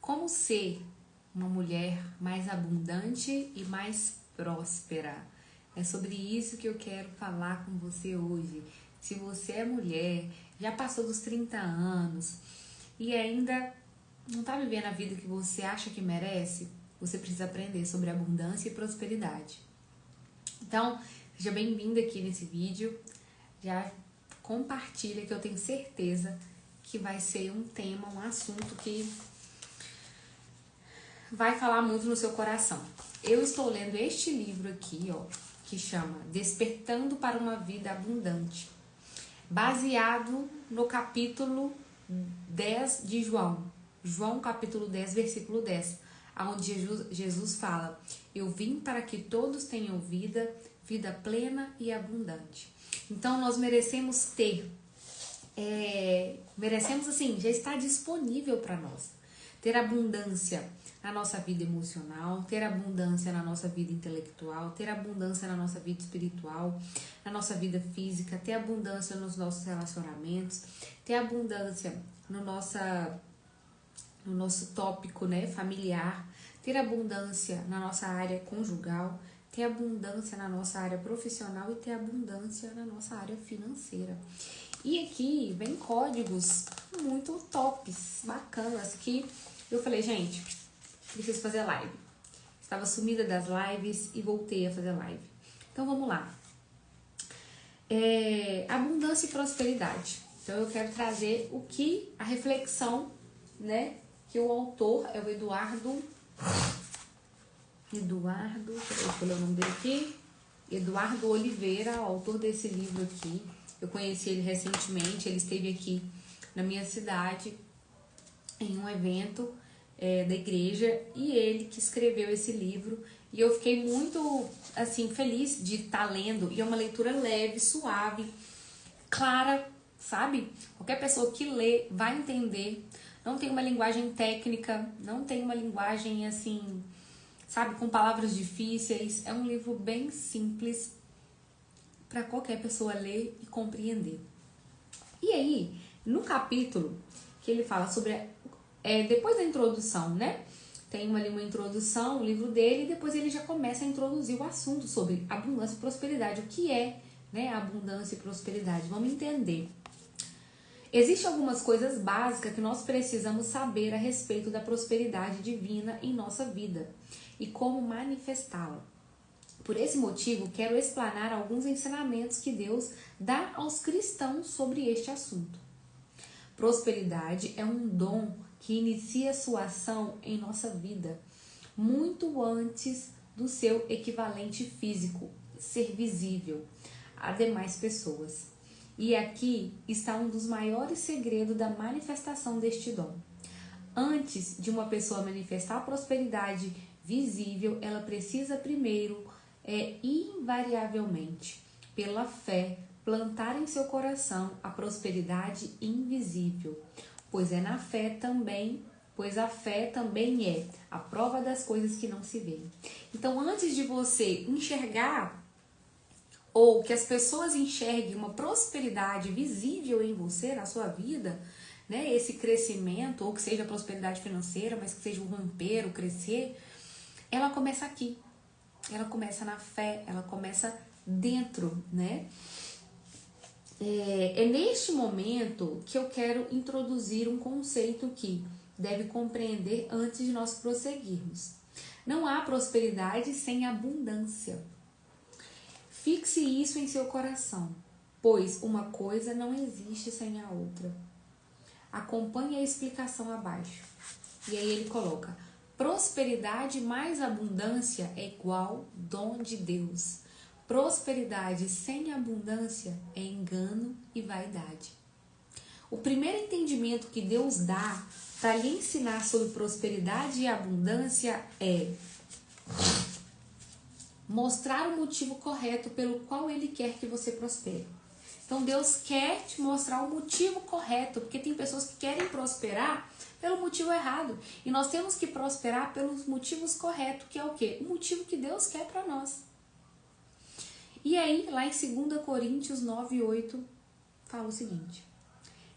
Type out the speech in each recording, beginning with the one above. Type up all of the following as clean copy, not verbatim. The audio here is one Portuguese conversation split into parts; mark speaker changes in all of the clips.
Speaker 1: Como ser uma mulher mais abundante e mais próspera? É sobre isso que eu quero falar com você hoje. Se você é mulher, já passou dos 30 anos e ainda não está vivendo a vida que você acha que merece, você precisa aprender sobre abundância e prosperidade. Então, seja bem-vinda aqui nesse vídeo. Já compartilha que eu tenho certeza que vai ser um tema, um assunto que vai falar muito no seu coração. Eu estou lendo este livro aqui, ó, que chama Despertando para uma Vida Abundante, baseado no capítulo 10 de João. João capítulo 10, versículo 10, onde Jesus fala: eu vim para que todos tenham vida plena e abundante. Então nós merecemos ter, já está disponível para nós, ter abundância na nossa vida emocional, ter abundância na nossa vida intelectual, ter abundância na nossa vida espiritual, na nossa vida física, ter abundância nos nossos relacionamentos, ter abundância no nosso tópico, né, familiar, ter abundância na nossa área conjugal, ter abundância na nossa área profissional e ter abundância na nossa área financeira. E aqui vem códigos muito tops, bacanas, que eu falei, gente, preciso fazer live. Estava sumida das lives e voltei a fazer live. Então vamos lá. Abundância e prosperidade. Então eu quero trazer a reflexão, né, que o autor é o Eduardo, deixa eu ler o nome dele aqui, Eduardo Oliveira, o autor desse livro aqui. Eu conheci ele recentemente, ele esteve aqui na minha cidade em um evento da igreja, e ele que escreveu esse livro, e eu fiquei muito assim feliz de estar lendo, e é uma leitura leve, suave, clara, sabe? Qualquer pessoa que lê vai entender. Não tem uma linguagem técnica, não tem uma linguagem assim, sabe, com palavras difíceis. É um livro bem simples para qualquer pessoa ler e compreender. E aí, no capítulo que ele fala sobre depois da introdução, né? Tem uma introdução, o livro dele, e depois ele já começa a introduzir o assunto sobre abundância e prosperidade. O que é, né, abundância e prosperidade? Vamos entender. Existem algumas coisas básicas que nós precisamos saber a respeito da prosperidade divina em nossa vida e como manifestá-la. Por esse motivo, quero explanar alguns ensinamentos que Deus dá aos cristãos sobre este assunto. Prosperidade é um dom que inicia sua ação em nossa vida muito antes do seu equivalente físico ser visível a demais pessoas. E aqui está um dos maiores segredos da manifestação deste dom. Antes de uma pessoa manifestar a prosperidade visível, ela precisa primeiro, invariavelmente, pela fé, plantar em seu coração a prosperidade invisível, pois a fé também é a prova das coisas que não se veem. Então, antes de você enxergar ou que as pessoas enxerguem uma prosperidade visível em você, na sua vida, né, esse crescimento, ou que seja prosperidade financeira, mas que seja o romper, o crescer, ela começa aqui, ela começa na fé, ela começa dentro, né? É neste momento que eu quero introduzir um conceito que deve compreender antes de nós prosseguirmos. Não há prosperidade sem abundância. Fixe isso em seu coração, pois uma coisa não existe sem a outra. Acompanhe a explicação abaixo. E aí ele coloca: prosperidade mais abundância é igual dom de Deus. Prosperidade sem abundância é engano e vaidade. O primeiro entendimento que Deus dá para lhe ensinar sobre prosperidade e abundância é mostrar o motivo correto pelo qual Ele quer que você prospere. Então Deus quer te mostrar o motivo correto, porque tem pessoas que querem prosperar pelo motivo errado. E nós temos que prosperar pelos motivos corretos, que é o quê? O motivo que Deus quer para nós. E aí, lá em 2 Coríntios 9:8, fala o seguinte: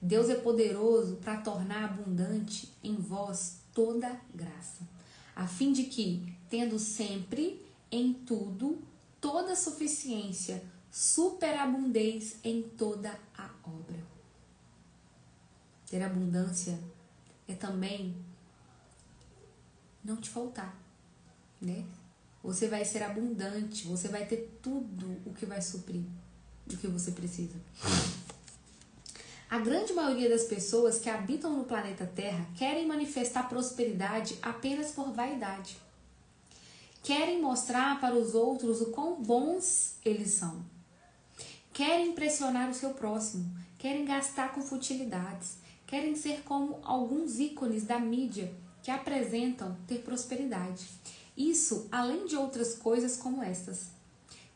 Speaker 1: Deus é poderoso para tornar abundante em vós toda graça, a fim de que, tendo sempre, em tudo, toda suficiência, superabundez em toda a obra. Ter abundância é também não te faltar, né? Você vai ser abundante, você vai ter tudo o que vai suprir o que você precisa. A grande maioria das pessoas que habitam no planeta Terra querem manifestar prosperidade apenas por vaidade. Querem mostrar para os outros o quão bons eles são. Querem impressionar o seu próximo, querem gastar com futilidades, querem ser como alguns ícones da mídia que apresentam ter prosperidade. Isso, além de outras coisas como estas.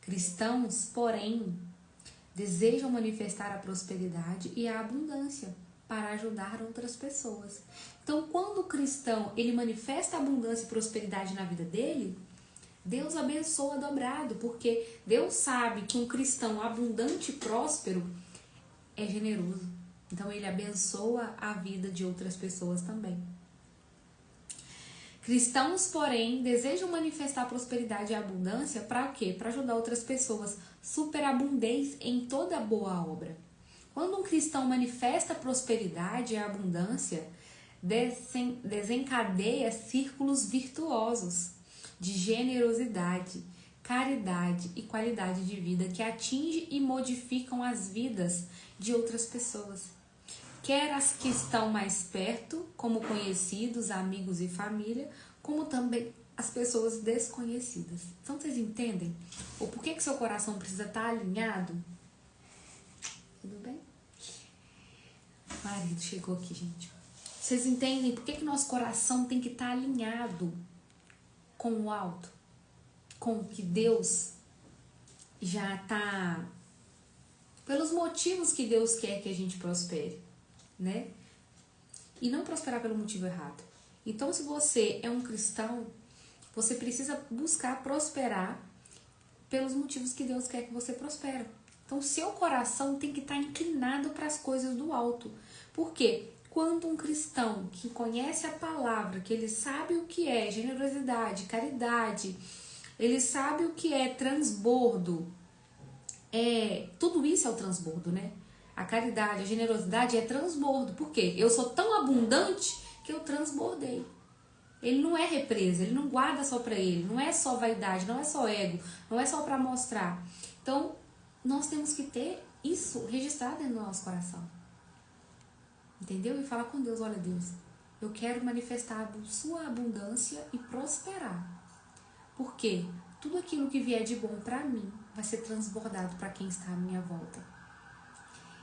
Speaker 1: Cristãos, porém, desejam manifestar a prosperidade e a abundância para ajudar outras pessoas. Então, quando o cristão ele manifesta abundância e prosperidade na vida dele, Deus abençoa dobrado, porque Deus sabe que um cristão abundante e próspero é generoso. Então, ele abençoa a vida de outras pessoas também. Cristãos, porém, desejam manifestar prosperidade e abundância para o quê? Para ajudar outras pessoas. Superabundez em toda boa obra. Quando um cristão manifesta prosperidade e abundância, desencadeia círculos virtuosos de generosidade, caridade e qualidade de vida que atingem e modificam as vidas de outras pessoas. Quer as que estão mais perto, como conhecidos, amigos e família, como também as pessoas desconhecidas. Então, vocês entendem o porquê que seu coração precisa estar alinhado? Tudo bem? O marido chegou aqui, gente. Vocês entendem por que nosso coração tem que estar alinhado com o alto? Com o que Deus já está... Pelos motivos que Deus quer que a gente prospere, né? E não prosperar pelo motivo errado. Então, se você é um cristão, você precisa buscar prosperar pelos motivos que Deus quer que você prospere. Então, seu coração tem que estar inclinado para as coisas do alto. Por quê? Quando um cristão que conhece a palavra, que ele sabe o que é generosidade, caridade, ele sabe o que é transbordo, tudo isso é o transbordo, né? A caridade, a generosidade é transbordo. Por quê? Eu sou tão abundante que eu transbordei. Ele não é represa, ele não guarda só para ele, não é só vaidade, não é só ego, não é só para mostrar. Então, nós temos que ter isso registrado no nosso coração. Entendeu? E falar com Deus, olha Deus, eu quero manifestar a sua abundância e prosperar. Por quê? Tudo aquilo que vier de bom para mim vai ser transbordado para quem está à minha volta.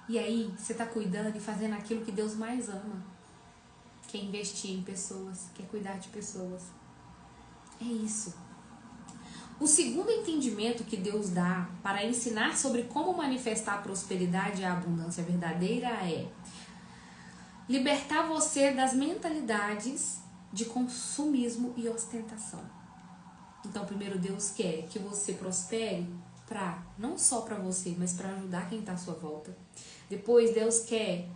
Speaker 1: E aí, você está cuidando e fazendo aquilo que Deus mais ama. Que é investir em pessoas, que é cuidar de pessoas. É isso. O segundo entendimento que Deus dá para ensinar sobre como manifestar a prosperidade e a abundância verdadeira é libertar você das mentalidades de consumismo e ostentação. Então, primeiro Deus quer que você prospere não só para você, mas para ajudar quem está à sua volta. Depois, Deus quer,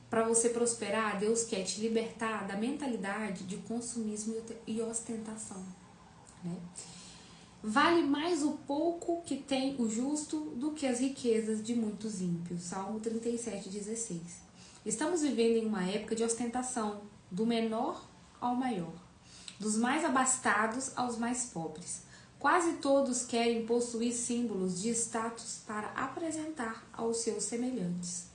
Speaker 1: para você prosperar, Deus quer te libertar da mentalidade de consumismo e ostentação, né? Vale mais o pouco que tem o justo do que as riquezas de muitos ímpios. Salmo 37:16. Estamos vivendo em uma época de ostentação, do menor ao maior, dos mais abastados aos mais pobres. Quase todos querem possuir símbolos de status para apresentar aos seus semelhantes.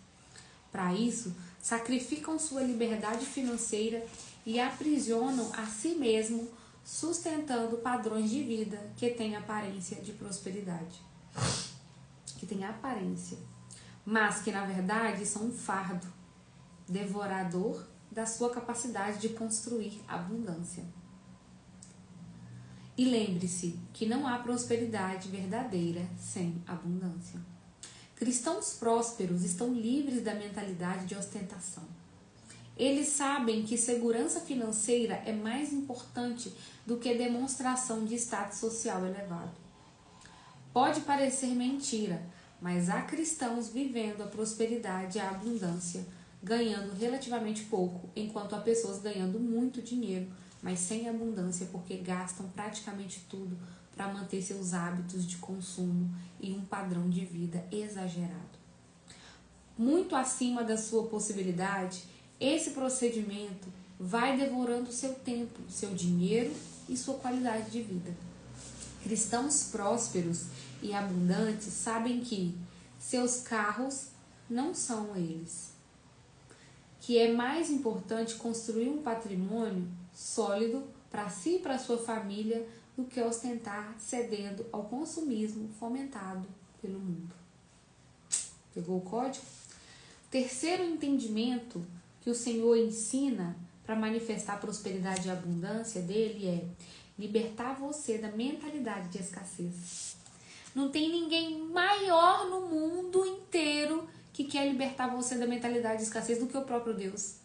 Speaker 1: Para isso, sacrificam sua liberdade financeira e aprisionam a si mesmo, sustentando padrões de vida que têm aparência de prosperidade. Que têm aparência, mas que na verdade são um fardo devorador da sua capacidade de construir abundância. E lembre-se que não há prosperidade verdadeira sem abundância. Cristãos prósperos estão livres da mentalidade de ostentação. Eles sabem que segurança financeira é mais importante do que demonstração de status social elevado. Pode parecer mentira, mas há cristãos vivendo a prosperidade e a abundância ganhando relativamente pouco, enquanto há pessoas ganhando muito dinheiro, mas sem abundância porque gastam praticamente tudo para manter seus hábitos de consumo e um padrão de vida exagerado. Muito acima da sua possibilidade, esse procedimento vai devorando seu tempo, seu dinheiro e sua qualidade de vida. Cristãos prósperos e abundantes sabem que seus carros não são eles, que é mais importante construir um patrimônio sólido para si e para sua família do que ostentar cedendo ao consumismo fomentado pelo mundo. Pegou o código? Terceiro entendimento que o Senhor ensina para manifestar a prosperidade e a abundância dele é libertar você da mentalidade de escassez. Não tem ninguém maior no mundo inteiro que quer libertar você da mentalidade de escassez do que o próprio Deus.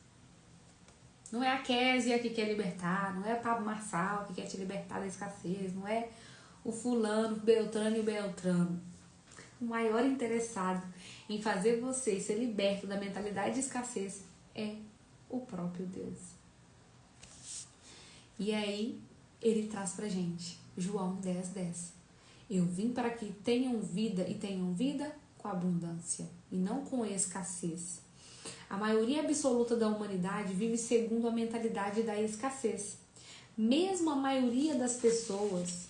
Speaker 1: Não é a Késia que quer libertar, não é o Pablo Marçal que quer te libertar da escassez, não é o fulano, o Beltrano e o Beltrano. O maior interessado em fazer você ser liberto da mentalidade de escassez é o próprio Deus. E aí, ele traz pra gente, João 10:10. Eu vim para que tenham vida e tenham vida com abundância e não com escassez. A maioria absoluta da humanidade vive segundo a mentalidade da escassez. Mesmo a maioria das pessoas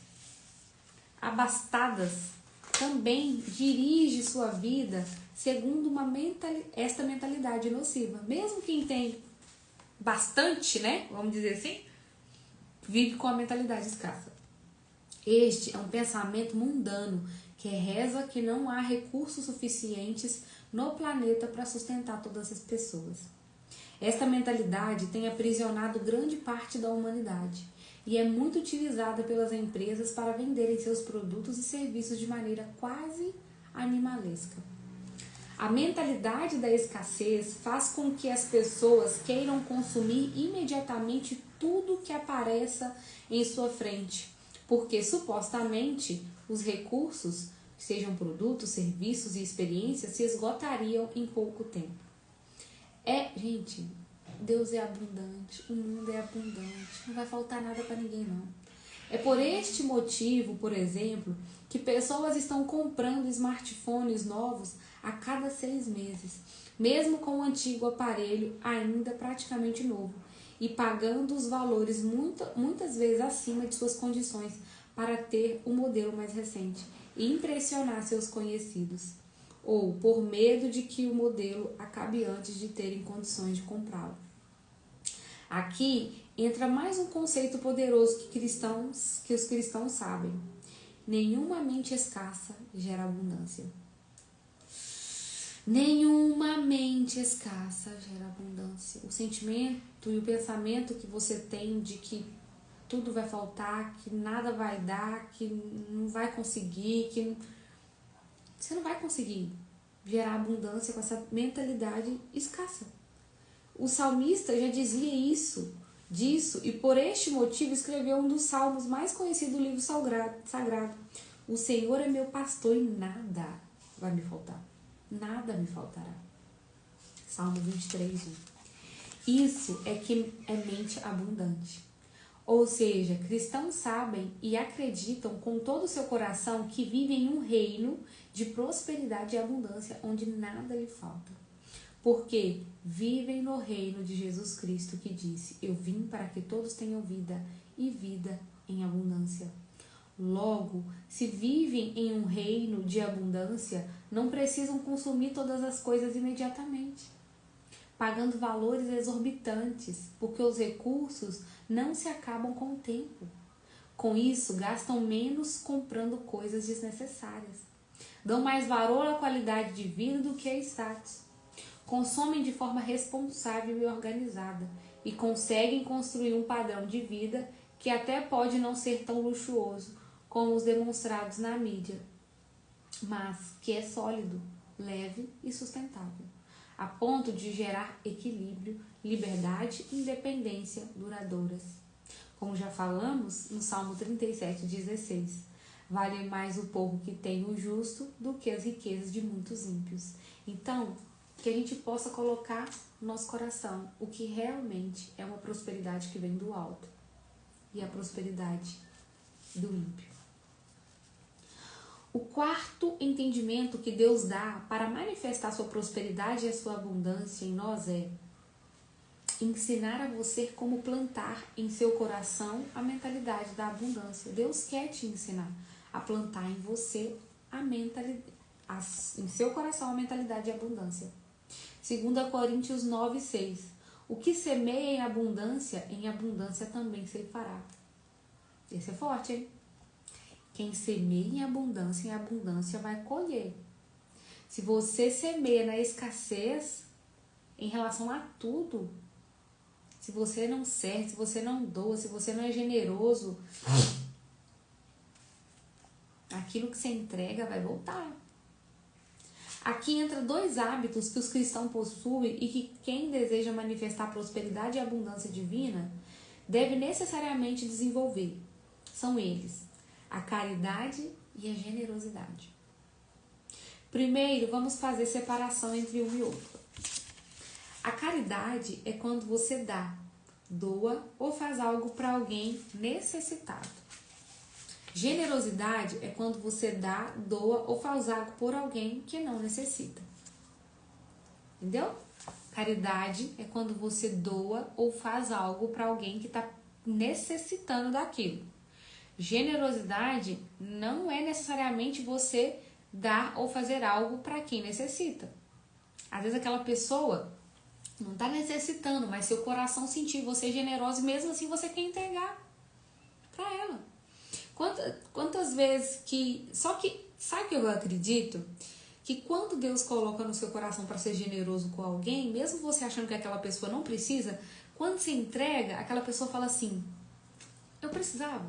Speaker 1: abastadas também dirige sua vida segundo esta mentalidade nociva. Mesmo quem tem bastante, né, vamos dizer assim, vive com a mentalidade escassa. Este é um pensamento mundano que reza que não há recursos suficientes no planeta para sustentar todas as pessoas. Esta mentalidade tem aprisionado grande parte da humanidade e é muito utilizada pelas empresas para venderem seus produtos e serviços de maneira quase animalesca. A mentalidade da escassez faz com que as pessoas queiram consumir imediatamente tudo que apareça em sua frente, porque supostamente os recursos, sejam produtos, serviços e experiências, se esgotariam em pouco tempo. Gente, Deus é abundante, o mundo é abundante, não vai faltar nada para ninguém não. É por este motivo, por exemplo, que pessoas estão comprando smartphones novos a cada 6 meses, mesmo com o antigo aparelho ainda praticamente novo, e pagando os valores muitas vezes acima de suas condições para ter o modelo mais recente e impressionar seus conhecidos, ou por medo de que o modelo acabe antes de terem condições de comprá-lo. Aqui entra mais um conceito poderoso que os cristãos sabem. Nenhuma mente escassa gera abundância. Nenhuma mente escassa gera abundância. O sentimento e o pensamento que você tem de que tudo vai faltar, que nada vai dar, que não vai conseguir, que você não vai conseguir gerar abundância com essa mentalidade escassa. O salmista já dizia disso, e por este motivo escreveu um dos salmos mais conhecidos do livro sagrado. O Senhor é meu pastor e nada vai me faltar. Nada me faltará. Salmo 23:1. Isso é que é mente abundante. Ou seja, cristãos sabem e acreditam com todo o seu coração que vivem em um reino de prosperidade e abundância onde nada lhe falta. Porque vivem no reino de Jesus Cristo que disse: eu vim para que todos tenham vida e vida em abundância. Logo, se vivem em um reino de abundância, não precisam consumir todas as coisas imediatamente, pagando valores exorbitantes, porque os recursos não se acabam com o tempo. Com isso, gastam menos comprando coisas desnecessárias. Dão mais valor à qualidade de vida do que a status. Consomem de forma responsável e organizada e conseguem construir um padrão de vida que até pode não ser tão luxuoso como os demonstrados na mídia, mas que é sólido, leve e sustentável, a ponto de gerar equilíbrio, liberdade e independência duradouras. Como já falamos no Salmo 37:16, vale mais o pouco que tem o justo do que as riquezas de muitos ímpios. Então, que a gente possa colocar no nosso coração o que realmente é uma prosperidade que vem do alto e a prosperidade do ímpio. O quarto entendimento que Deus dá para manifestar sua prosperidade e a sua abundância em nós é ensinar a você como plantar em seu coração a mentalidade da abundância. Deus quer te ensinar a plantar em você em seu coração a mentalidade de abundância. 2 Coríntios 9:6. O que semeia em abundância também se fará. Esse é forte, hein? Quem semeia em abundância vai colher. Se você semeia na escassez, em relação a tudo, se você não serve, se você não doa, se você não é generoso, aquilo que você entrega vai voltar. Aqui entra 2 hábitos que os cristãos possuem e que quem deseja manifestar prosperidade e abundância divina deve necessariamente desenvolver. São eles: a caridade e a generosidade. Primeiro, vamos fazer separação entre um e outro. A caridade é quando você dá, doa ou faz algo para alguém necessitado. Generosidade é quando você dá, doa ou faz algo por alguém que não necessita. Entendeu? Caridade é quando você doa ou faz algo para alguém que está necessitando daquilo. Generosidade não é necessariamente você dar ou fazer algo para quem necessita. Às vezes aquela pessoa não está necessitando, mas seu coração sentir você generoso e mesmo assim você quer entregar para ela. Quantas vezes que... Só que, sabe o que eu acredito? Que quando Deus coloca no seu coração para ser generoso com alguém, mesmo você achando que aquela pessoa não precisa, quando você entrega, aquela pessoa fala assim, eu precisava,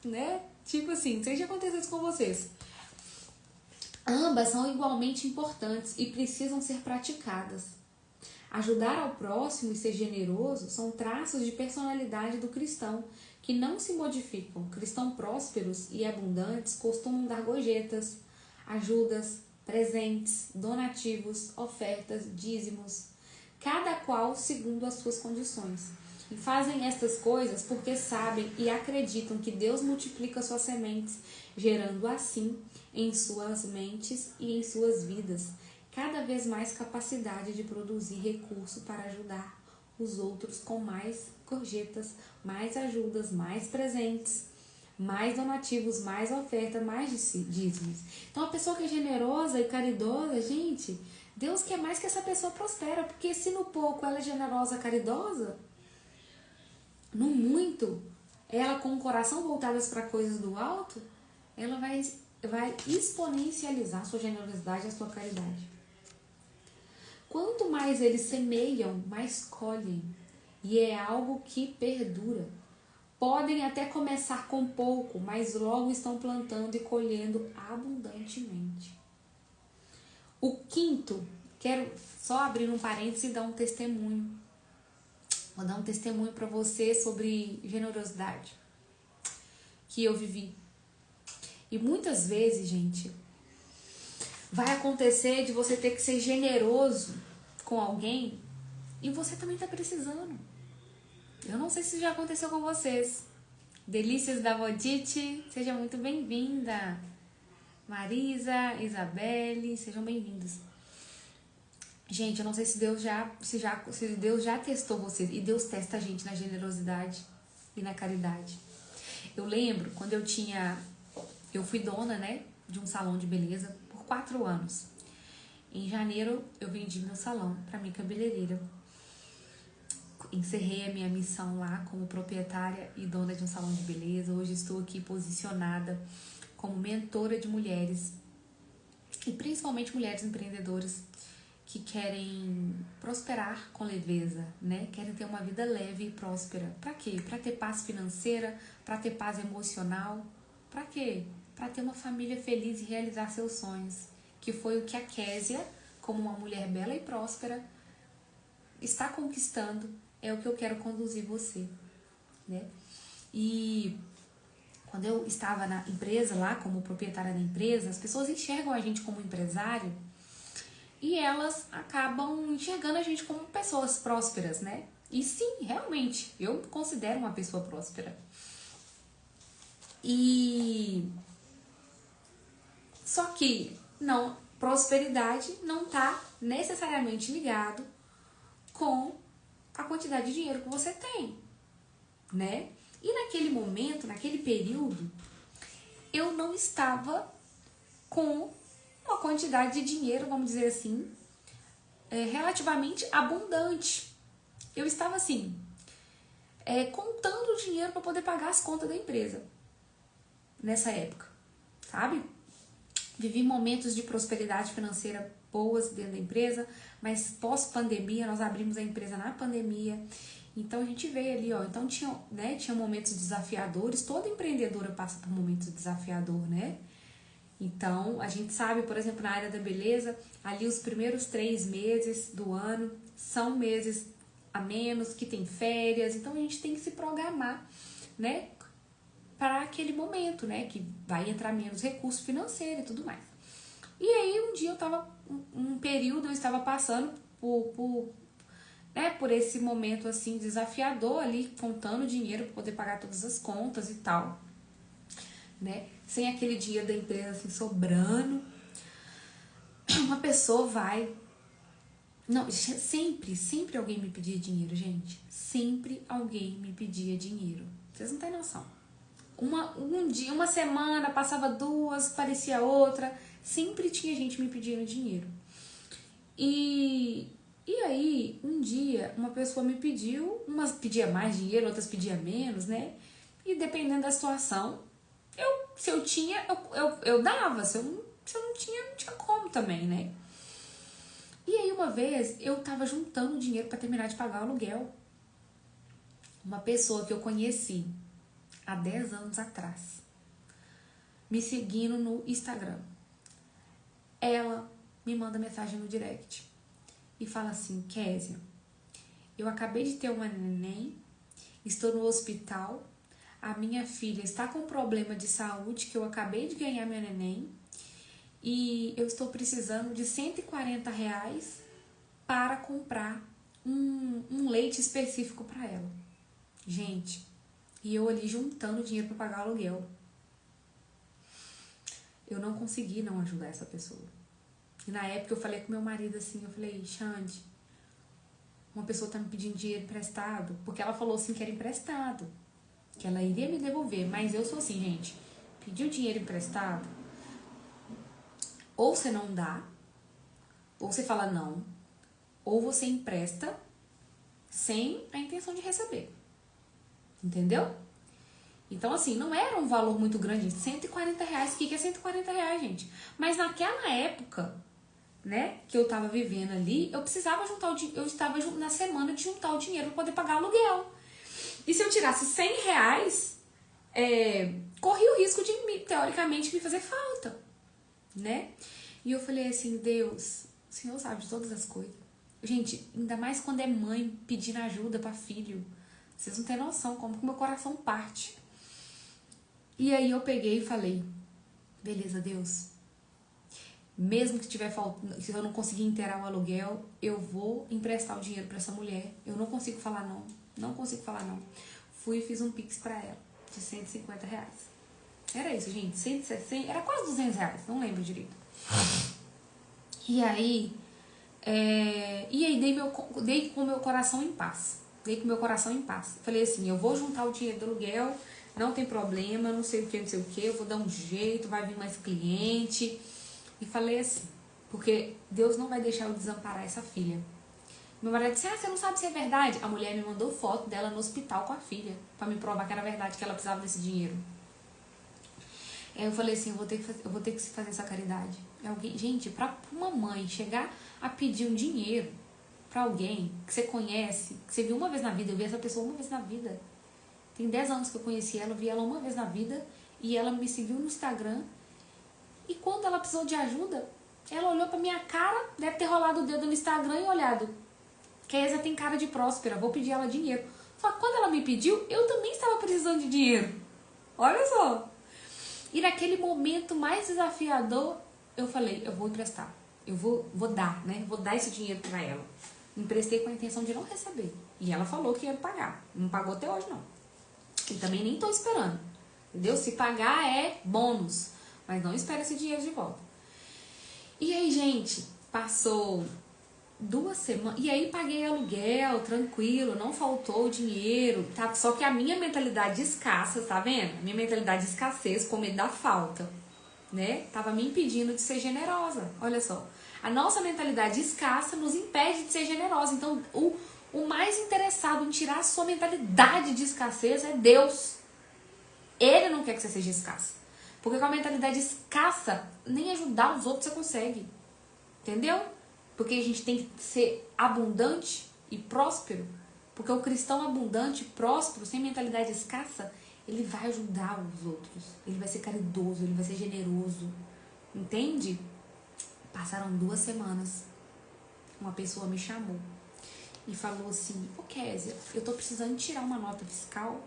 Speaker 1: né? Tipo assim, seja aconteceu isso com vocês. Ambas são igualmente importantes e precisam ser praticadas. Ajudar ao próximo e ser generoso são traços de personalidade do cristão que não se modificam. Cristãos prósperos e abundantes costumam dar gorjetas, ajudas, presentes, donativos, ofertas, dízimos, cada qual segundo as suas condições. E fazem estas coisas porque sabem e acreditam que Deus multiplica suas sementes, gerando assim em suas mentes e em suas vidas cada vez mais capacidade de produzir recurso para ajudar os outros com mais gorjetas, mais ajudas, mais presentes, mais donativos, mais oferta, mais dízimos. Então a pessoa que é generosa e caridosa, gente, Deus quer mais que essa pessoa prospera, porque se no pouco ela é generosa, caridosa, no muito, ela com o coração voltado para coisas do alto, ela vai exponencializar a sua generosidade e a sua caridade. Quanto mais eles semeiam, mais colhem. E é algo que perdura. Podem até começar com pouco, mas logo estão plantando e colhendo abundantemente. O quinto, quero só abrir um parênteses e dar um testemunho. Vou dar um testemunho para você sobre generosidade que eu vivi. E muitas vezes, gente, vai acontecer de você ter que ser generoso com alguém e você também tá precisando. Eu não sei se já aconteceu com vocês. Delícias da Vodite, seja muito bem-vinda. Marisa, Isabelle, sejam bem-vindos. Gente, eu não sei se Deus já testou vocês. E Deus testa a gente na generosidade e na caridade. Eu lembro quando eu fui dona, né, de um salão de beleza por 4 anos. Em janeiro eu vendi meu salão para minha cabeleireira. Encerrei a minha missão lá como proprietária e dona de um salão de beleza. Hoje estou aqui posicionada como mentora de mulheres e principalmente mulheres empreendedoras que querem prosperar com leveza, né? Querem ter uma vida leve e próspera. Para quê? Para ter paz financeira, para ter paz emocional. Para quê? Para ter uma família feliz e realizar seus sonhos. Que foi o que a Késia, como uma mulher bela e próspera, está conquistando. É o que eu quero conduzir você, né? E quando eu estava na empresa lá, como proprietária da empresa, as pessoas enxergam a gente como empresário e elas acabam enxergando a gente como pessoas prósperas, né? E sim, realmente, eu me considero uma pessoa próspera. E só que não, prosperidade não está necessariamente ligado com a quantidade de dinheiro que você tem, né? E naquele momento, naquele período, eu não estava com uma quantidade de dinheiro, vamos dizer assim, relativamente abundante. Eu estava assim, contando dinheiro para poder pagar as contas da empresa nessa época, sabe? Vivi momentos de prosperidade financeira boas dentro da empresa, mas pós-pandemia, nós abrimos a empresa na pandemia, então a gente veio ali, ó, então tinha momentos desafiadores, toda empreendedora passa por momentos desafiadores, né? Então, a gente sabe, por exemplo, na área da beleza, ali os primeiros 3 meses do ano são meses a menos, que tem férias, então a gente tem que se programar, né, para aquele momento, né, que vai entrar menos recurso financeiro e tudo mais. E aí, um dia um período eu estava passando por esse momento, assim, desafiador ali, contando dinheiro para poder pagar todas as contas e tal, né, sem aquele dinheiro da empresa, assim, sobrando. Uma pessoa vai... Não, sempre alguém me pedia dinheiro, gente. Sempre alguém me pedia dinheiro. Vocês não têm noção. Um dia, uma semana, passava 2, parecia outra. Sempre tinha gente me pedindo dinheiro. E aí, um dia, uma pessoa me pediu, umas pedia mais dinheiro, outras pedia menos, né? E dependendo da situação, se eu tinha, eu dava. Se eu não tinha, não tinha como também, né? E aí, uma vez, eu tava juntando dinheiro para terminar de pagar o aluguel. Uma pessoa que eu conheci há 10 anos atrás, me seguindo no Instagram. Ela me manda mensagem no direct e fala assim: Kézia, eu acabei de ter uma neném, estou no hospital, a minha filha está com problema de saúde, que eu acabei de ganhar minha neném, e eu estou precisando de R$140 para comprar um leite específico para ela. Gente, e eu ali juntando dinheiro para pagar o aluguel. Eu não consegui não ajudar essa pessoa. E na época eu falei com meu marido assim, eu falei: Xande, uma pessoa tá me pedindo dinheiro emprestado, porque ela falou assim que era emprestado, que ela iria me devolver, mas eu sou assim, gente, pediu dinheiro emprestado, ou você não dá, ou você fala não, ou você empresta sem a intenção de receber. Entendeu? Então, assim, não era um valor muito grande, R$140. O que é R$140, gente? Mas naquela época, né, que eu tava vivendo ali, eu precisava juntar o dinheiro, eu estava na semana de juntar o dinheiro para poder pagar aluguel. E se eu tirasse R$100, corria o risco de, teoricamente, me fazer falta, né? E eu falei assim: Deus, o Senhor sabe de todas as coisas. Gente, ainda mais quando é mãe pedindo ajuda para filho. Vocês não têm noção como que meu coração parte. E aí eu peguei e falei: beleza, Deus, mesmo que tiver faltando, se eu não conseguir inteirar o aluguel, eu vou emprestar o dinheiro para essa mulher. Eu não consigo falar não. Não consigo falar não. Fui e fiz um pix para ela de R$150. Era isso, gente. 160, era quase R$200, não lembro direito. E aí, dei com o meu coração em paz. Dei com o meu coração em paz. Falei assim: eu vou juntar o dinheiro do aluguel, não tem problema, não sei o que, eu vou dar um jeito, vai vir mais cliente. E falei assim, porque Deus não vai deixar eu desamparar essa filha. Meu marido disse: você não sabe se é verdade? A mulher me mandou foto dela no hospital com a filha, pra me provar que era verdade, que ela precisava desse dinheiro. Aí eu falei assim: eu vou ter que fazer essa caridade. Gente, pra uma mãe chegar a pedir um dinheiro pra alguém que você conhece, que você viu uma vez na vida, eu vi essa pessoa uma vez na vida. Tem 10 anos que eu conheci ela, eu vi ela uma vez na vida, e ela me seguiu no Instagram. E quando ela precisou de ajuda, ela olhou pra minha cara, deve ter rolado o dedo no Instagram e olhado: Kézia tem cara de próspera, vou pedir ela dinheiro. Só que quando ela me pediu, eu também estava precisando de dinheiro. Olha só. E naquele momento mais desafiador, eu falei: eu vou emprestar. eu vou dar, né? Vou dar esse dinheiro pra ela. Emprestei com a intenção de não receber. E ela falou que ia pagar. Não pagou até hoje, não. E também nem tô esperando. Entendeu? Se pagar é bônus. Mas não espera esse dinheiro de volta. E aí, gente, passou 2 semanas. E aí paguei aluguel, tranquilo, não faltou dinheiro. Tá? Só que a minha mentalidade escassa, tá vendo? A minha mentalidade de escassez, com medo da falta, né? Tava me impedindo de ser generosa. Olha só. A nossa mentalidade escassa nos impede de ser generosa. Então, o mais interessado em tirar a sua mentalidade de escassez é Deus. Ele não quer que você seja escassa. Porque com a mentalidade escassa, nem ajudar os outros você consegue. Entendeu? Porque a gente tem que ser abundante e próspero. Porque o cristão abundante e próspero, sem mentalidade escassa, ele vai ajudar os outros. Ele vai ser caridoso, ele vai ser generoso. Entende? Passaram 2 semanas. Uma pessoa me chamou e falou assim: ô Kézia, eu tô precisando tirar uma nota fiscal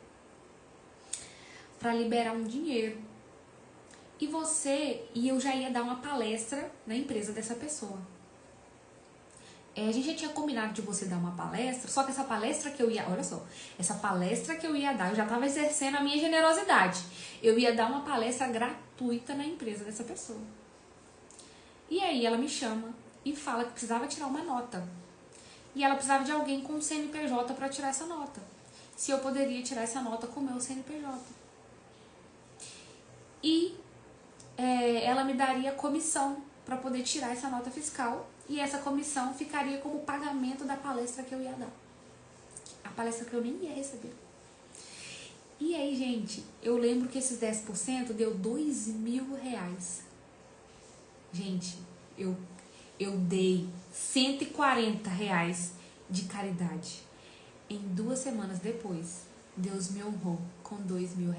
Speaker 1: para liberar um dinheiro. E eu já ia dar uma palestra na empresa dessa pessoa. A gente já tinha combinado de você dar uma palestra, só que essa palestra que eu ia, olha só, essa palestra que eu ia dar, eu já estava exercendo a minha generosidade. Eu ia dar uma palestra gratuita na empresa dessa pessoa. E aí ela me chama e fala que precisava tirar uma nota. E ela precisava de alguém com CNPJ para tirar essa nota. Se eu poderia tirar essa nota com o meu CNPJ. E ela me daria comissão para poder tirar essa nota fiscal. E essa comissão ficaria como pagamento da palestra que eu ia dar. A palestra que eu nem ia receber. E aí, gente, eu lembro que esses 10% deu R$2.000. Gente, eu dei R$140 de caridade. Em 2 semanas depois, Deus me honrou com R$2.000.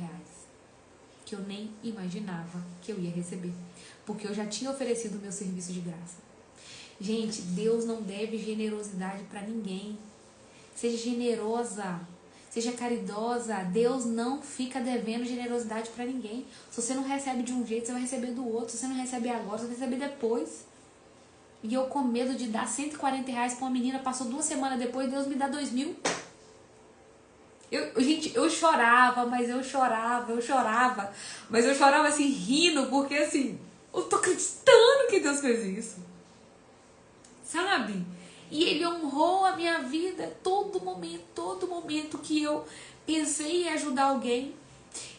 Speaker 1: Que eu nem imaginava que eu ia receber. Porque eu já tinha oferecido o meu serviço de graça. Gente, Deus não deve generosidade para ninguém. Seja generosa, seja caridosa. Deus não fica devendo generosidade para ninguém. Se você não recebe de um jeito, você vai receber do outro. Se você não recebe agora, você vai receber depois. E eu com medo de dar R$140 para uma menina, passou 2 semanas depois, Deus me dá 2.000. Gente, eu chorava, mas eu chorava. Mas eu chorava assim, rindo, porque assim, eu tô acreditando que Deus fez isso. Sabe? E Ele honrou a minha vida todo momento que eu pensei em ajudar alguém.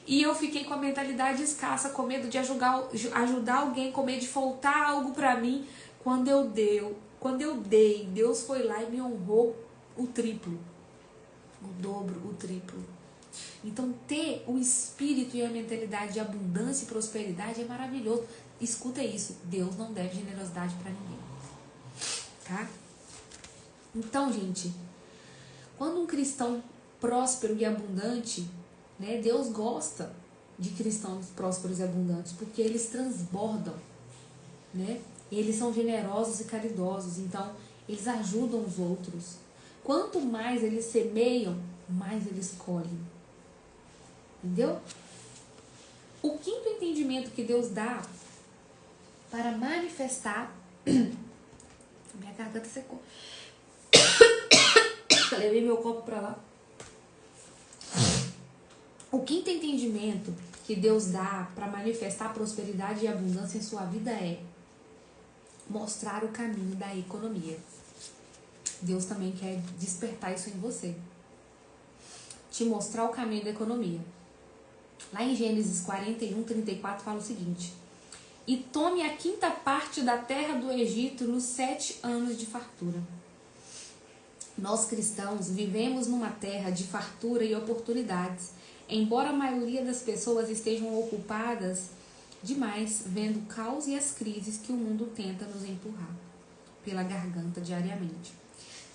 Speaker 1: E eu fiquei com a mentalidade escassa, com medo de ajudar alguém, com medo de faltar algo pra mim. Quando eu dei, Deus foi lá e me honrou o triplo. O dobro, o triplo. Então, ter o espírito e a mentalidade de abundância e prosperidade é maravilhoso. Escuta isso, Deus não deve generosidade pra ninguém. Tá? Então, gente, quando um cristão próspero e abundante, né, Deus gosta de cristãos prósperos e abundantes, porque eles transbordam, né? Eles são generosos e caridosos, então eles ajudam os outros. Quanto mais eles semeiam, mais eles colhem. Entendeu? O 5º entendimento que Deus dá para manifestar... Minha garganta secou. Levei meu copo pra lá. O 5º entendimento que Deus dá para manifestar prosperidade e abundância em sua vida é mostrar o caminho da economia. Deus também quer despertar isso em você. Te mostrar o caminho da economia. Lá em Gênesis 41:34 fala o seguinte: e tome a 5ª parte da terra do Egito nos 7 anos de fartura. Nós cristãos vivemos numa terra de fartura e oportunidades, embora a maioria das pessoas estejam ocupadas demais vendo o caos e as crises que o mundo tenta nos empurrar pela garganta diariamente.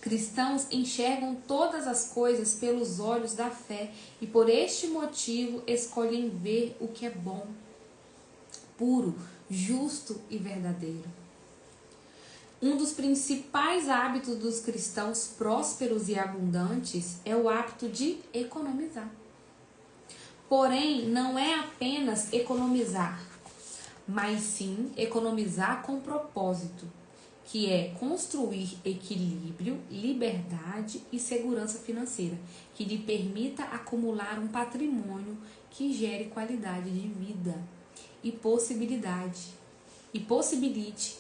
Speaker 1: Cristãos enxergam todas as coisas pelos olhos da fé e por este motivo escolhem ver o que é bom, puro, justo e verdadeiro. Um dos principais hábitos dos cristãos prósperos e abundantes é o hábito de economizar. Porém, não é apenas economizar, mas sim economizar com propósito. que é construir equilíbrio, liberdade e segurança financeira, que lhe permita acumular um patrimônio que gere qualidade de vida e possibilite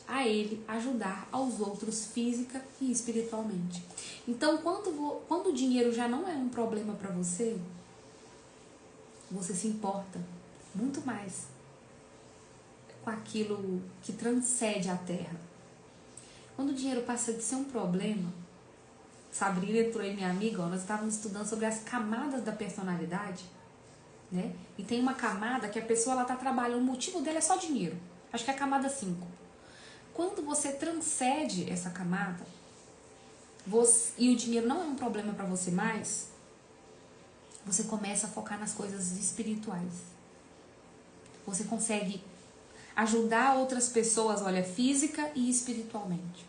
Speaker 1: a ele ajudar aos outros física e espiritualmente. Então, quando o dinheiro já não é um problema para você, você se importa muito mais com aquilo que transcende a terra. Quando o dinheiro passa de ser um problema, Sabrina entrou aí, minha amiga, nós estávamos estudando sobre as camadas da personalidade, né? E tem uma camada que a pessoa está trabalhando, o motivo dela é só dinheiro. Acho que é a camada 5. Quando você transcende essa camada, e o dinheiro não é um problema para você mais, você começa a focar nas coisas espirituais. Você consegue ajudar outras pessoas, olha, física e espiritualmente.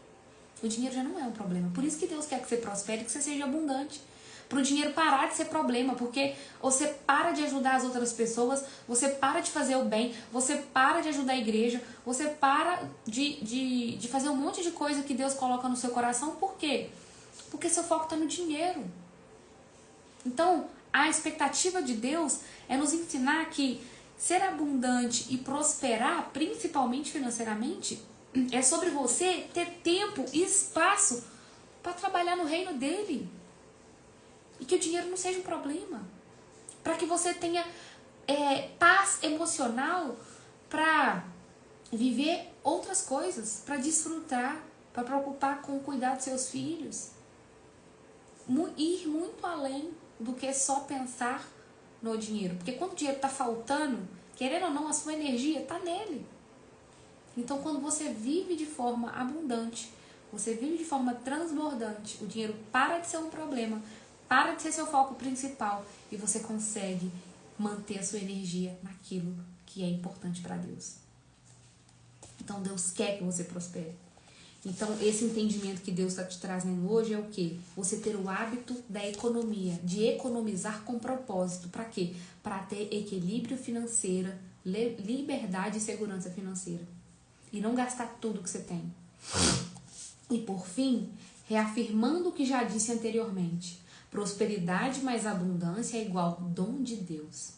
Speaker 1: O dinheiro já não é um problema. Por isso que Deus quer que você prospere, que você seja abundante. Para o dinheiro parar de ser problema, porque você para de ajudar as outras pessoas, você para de fazer o bem, você para de ajudar a igreja, você para de fazer um monte de coisa que Deus coloca no seu coração. Por quê? Porque seu foco está no dinheiro. Então, a expectativa de Deus é nos ensinar que ser abundante e prosperar, principalmente financeiramente, é sobre você ter tempo e espaço para trabalhar no reino dele. E que o dinheiro não seja um problema. Para que você tenha paz emocional para viver outras coisas, para desfrutar, para preocupar com o cuidar dos seus filhos. Ir muito além do que só pensar no dinheiro. Porque quando o dinheiro está faltando, querendo ou não, a sua energia está nele. Então, quando você vive de forma abundante, você vive de forma transbordante, o dinheiro para de ser um problema, para de ser seu foco principal e você consegue manter a sua energia naquilo que é importante para Deus. Então, Deus quer que você prospere. Então, esse entendimento que Deus está te trazendo hoje é o quê? Você ter o hábito da economia, de economizar com propósito. Para quê? Para ter equilíbrio financeiro, liberdade e segurança financeira. E não gastar tudo que você tem. E por fim, reafirmando o que já disse anteriormente, prosperidade mais abundância é igual dom de Deus.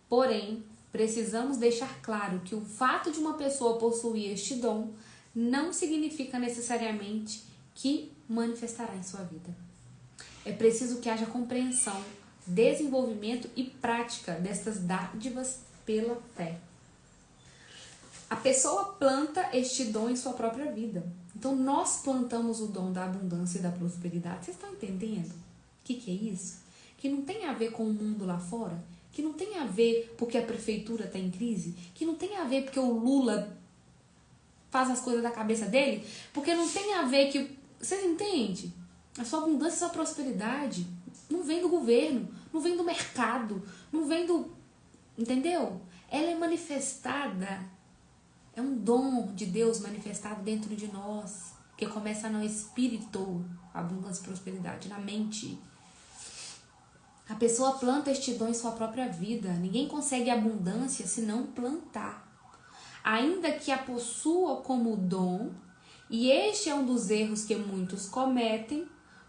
Speaker 1: Porém, precisamos deixar claro que o fato de uma pessoa possuir este dom não significa necessariamente que manifestará em sua vida. É preciso que haja compreensão, desenvolvimento e prática destas dádivas pela fé. A pessoa planta este dom em sua própria vida. Então, nós plantamos o dom da abundância e da prosperidade. Vocês estão entendendo? O que é isso? Que não tem a ver com o mundo lá fora, que não tem a ver porque a prefeitura está em crise, que não tem a ver porque o Lula faz as coisas da cabeça dele, porque não tem a ver que... Vocês entendem? A sua abundância e a sua prosperidade não vem do governo, não vem do mercado, não vem do... Entendeu? Ela é manifestada, é um dom de Deus manifestado dentro de nós, que começa no espírito, a abundância e prosperidade, na mente. A pessoa planta este dom em sua própria vida. Ninguém consegue abundância se não plantar. Ainda que a possua como dom, e este é um dos erros que muitos cometem,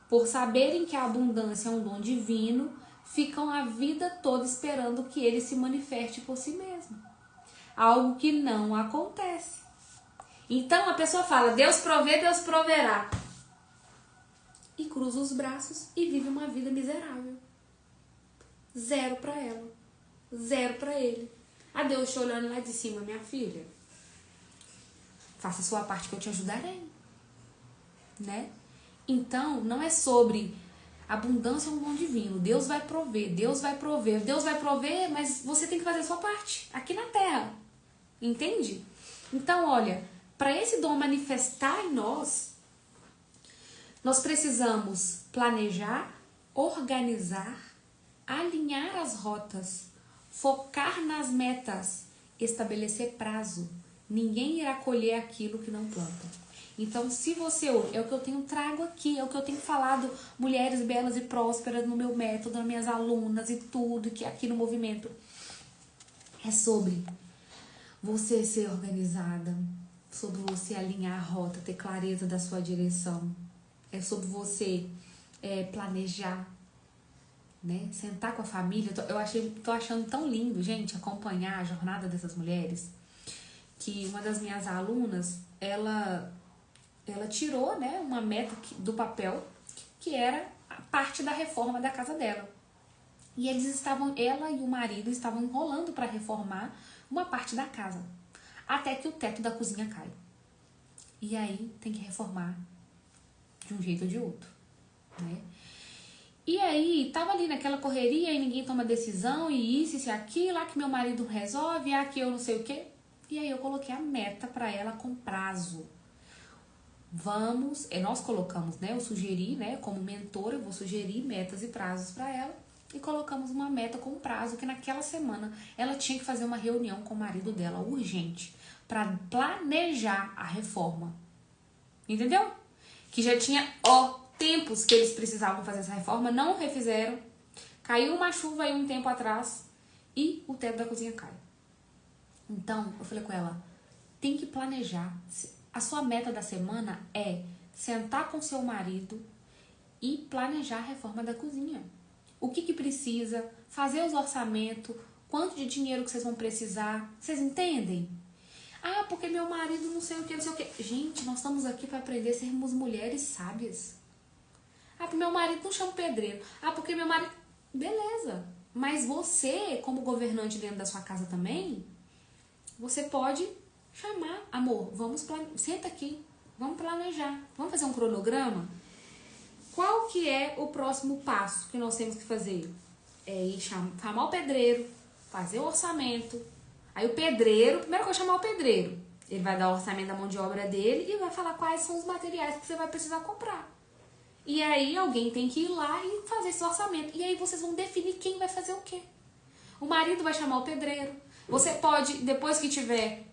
Speaker 1: por saberem que a abundância é um dom divino, ficam a vida toda esperando que ele se manifeste por si mesmo. Algo que não acontece. Então a pessoa fala, Deus provê, Deus proverá. E cruza os braços e vive uma vida miserável. Zero para ela, zero para ele. A Deus te olhando lá de cima, minha filha, faça a sua parte que eu te ajudarei, né? Então, não é sobre abundância é um dom divino, Deus vai prover, Deus vai prover, Deus vai prover, mas você tem que fazer a sua parte, aqui na terra, entende? Então, olha, para esse dom manifestar em nós, nós precisamos planejar, organizar, alinhar as rotas, focar nas metas, estabelecer prazo. Ninguém irá colher aquilo que não planta. Então, se você... É o que eu tenho trago aqui, é o que eu tenho falado, mulheres belas e prósperas no meu método, nas minhas alunas e tudo, que aqui no movimento. É sobre você ser organizada, sobre você alinhar a rota, ter clareza da sua direção. É sobre você planejar, né? Sentar com a família. Tô achando tão lindo, gente, acompanhar a jornada dessas mulheres, que uma das minhas alunas, ela tirou, né, uma meta do papel, que era a parte da reforma da casa dela. E ela e o marido estavam enrolando para reformar uma parte da casa, até que o teto da cozinha cai. E aí tem que reformar de um jeito ou de outro, né? E aí, tava ali naquela correria e ninguém toma decisão, e isso e aquilo, lá que meu marido resolve, aqui eu não sei o quê. E aí eu coloquei a meta para ela com prazo. Nós colocamos, né? Eu sugeri, né? Como mentora, eu vou sugerir metas e prazos para ela. E colocamos uma meta com prazo, que naquela semana ela tinha que fazer uma reunião com o marido dela, urgente, para planejar a reforma. Entendeu? Que já tinha, tempos que eles precisavam fazer essa reforma, não refizeram. Caiu uma chuva aí um tempo atrás e o teto da cozinha cai. Então, eu falei com ela, tem que planejar. A sua meta da semana é sentar com seu marido e planejar a reforma da cozinha. O que precisa, fazer os orçamentos, quanto de dinheiro que vocês vão precisar. Vocês entendem? Ah, porque meu marido não sei o que, não sei o que. Gente, nós estamos aqui para aprender a sermos mulheres sábias. Ah, porque meu marido não chama pedreiro. Ah, porque meu marido... Beleza. Mas você, como governante dentro da sua casa também, você pode chamar. Amor, senta aqui. Vamos planejar. Vamos fazer um cronograma? Qual que é o próximo passo que nós temos que fazer? É ir chamar o pedreiro, fazer o orçamento. Aí o pedreiro, primeiro que eu chamar o pedreiro, ele vai dar o orçamento da mão de obra dele e vai falar quais são os materiais que você vai precisar comprar. E aí alguém tem que ir lá e fazer esse orçamento. E aí vocês vão definir quem vai fazer o quê. O marido vai chamar o pedreiro. Você pode, depois que tiver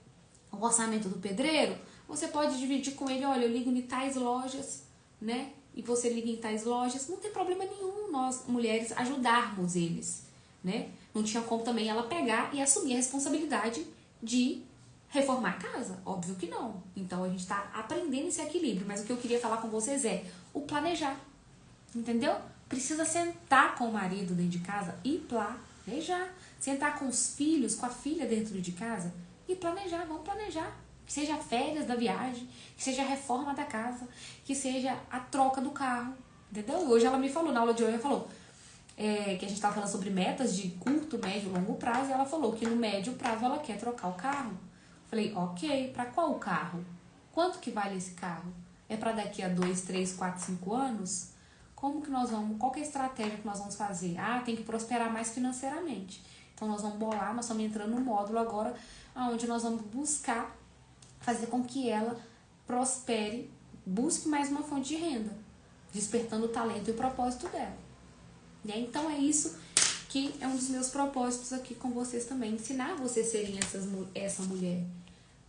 Speaker 1: o orçamento do pedreiro, você pode dividir com ele, olha, eu ligo em tais lojas, né? E você liga em tais lojas. Não tem problema nenhum nós, mulheres, ajudarmos eles, né? Não tinha como também ela pegar e assumir a responsabilidade de reformar a casa. Óbvio que não. Então a gente está aprendendo esse equilíbrio. Mas o que eu queria falar com vocês é o planejar. Entendeu? Precisa sentar com o marido dentro de casa e planejar. Sentar com os filhos, com a filha dentro de casa e planejar. Vamos planejar. Que seja férias da viagem, que seja a reforma da casa, que seja a troca do carro. Entendeu? Hoje ela me falou, na aula de hoje ela falou que a gente estava falando sobre metas de curto, médio e longo prazo. E ela falou que no médio prazo ela quer trocar o carro. Falei, ok, para qual carro? Quanto que vale esse carro? É para daqui a 2, 3, 4, 5 anos? Como que nós vamos, qual que é a estratégia que nós vamos fazer? Ah, tem que prosperar mais financeiramente. Então nós vamos bolar, nós estamos entrando no módulo agora, onde nós vamos buscar fazer com que ela prospere, busque mais uma fonte de renda, despertando o talento e o propósito dela. Né? Então é isso que é um dos meus propósitos aqui com vocês também, ensinar vocês a serem essa mulher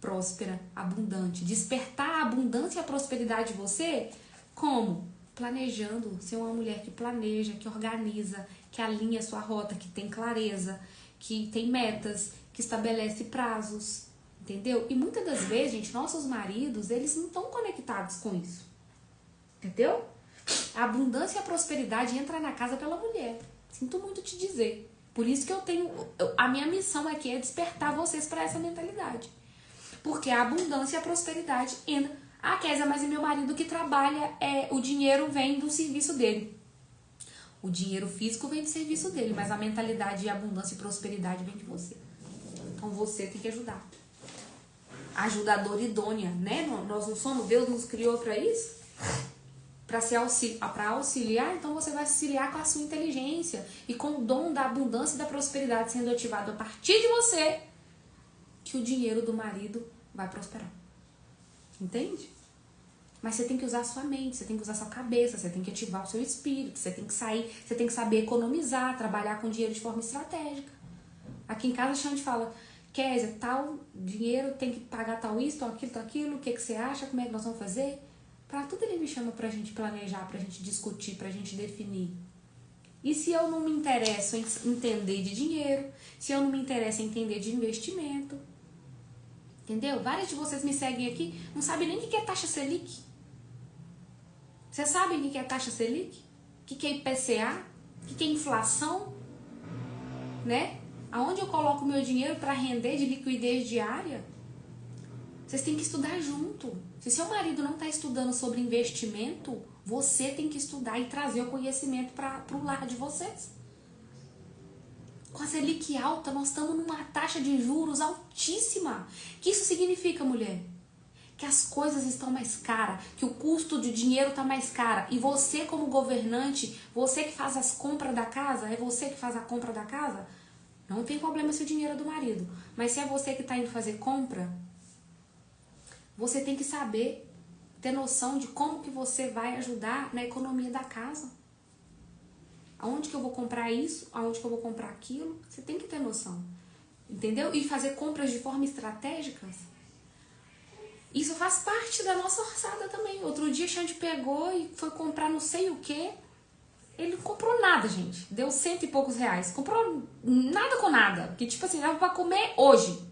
Speaker 1: próspera, abundante, despertar a abundância e a prosperidade de você, como? Planejando, ser uma mulher que planeja, que organiza, que alinha a sua rota, que tem clareza, que tem metas, que estabelece prazos, entendeu? E muitas das vezes, gente, nossos maridos, eles não estão conectados com isso, entendeu? A abundância e a prosperidade entra na casa pela mulher. Sinto muito te dizer. Por isso que a minha missão aqui é despertar vocês para essa mentalidade. Porque a abundância e a prosperidade entra. Ah, Kézia, mas é meu marido que trabalha, o dinheiro vem do serviço dele. O dinheiro físico vem do serviço dele, mas a mentalidade de abundância e prosperidade vem de você. Então você tem que ajudar. Ajudadora idônea, né? Nós não somos, Deus nos criou para isso? Para auxiliar, então você vai auxiliar com a sua inteligência e com o dom da abundância e da prosperidade sendo ativado a partir de você, que o dinheiro do marido vai prosperar. Entende? Mas você tem que usar a sua mente, você tem que usar a sua cabeça, você tem que ativar o seu espírito, você tem que você tem que saber economizar, trabalhar com dinheiro de forma estratégica. Aqui em casa a gente fala, Kézia, tal dinheiro tem que pagar tal isso, tal aquilo, o que você acha, como é que nós vamos fazer? Para tudo ele me chama pra gente planejar, pra gente discutir, pra gente definir. E se eu não me interesso em entender de dinheiro, se eu não me interesso em entender de investimento, Entendeu? Vários de vocês me seguem aqui, não sabem nem o que é taxa Selic. Vocês sabem o que é taxa Selic? O que é IPCA? O que é inflação? Né? Aonde eu coloco meu dinheiro para render de liquidez diária? Vocês têm que estudar junto. Se seu marido não está estudando sobre investimento, você tem que estudar e trazer o conhecimento para o lar de vocês. Com a Selic alta, nós estamos numa taxa de juros altíssima. O que isso significa, mulher? Que as coisas estão mais caras, que o custo de dinheiro está mais caro. E você, como governante, você que faz as compras da casa, é você que faz a compra da casa, não tem problema se o dinheiro é do marido. Mas se é você que está indo fazer compra, você tem que saber, ter noção de como que você vai ajudar na economia da casa. Aonde que eu vou comprar isso, aonde que eu vou comprar aquilo, você tem que ter noção. Entendeu? E fazer compras de forma estratégica. Isso faz parte da nossa orçada também. Outro dia a Xande pegou e foi comprar não sei o que. Ele não comprou nada, gente. Deu 100 e poucos reais. Comprou nada com nada. Porque, tipo assim, dava pra comer hoje.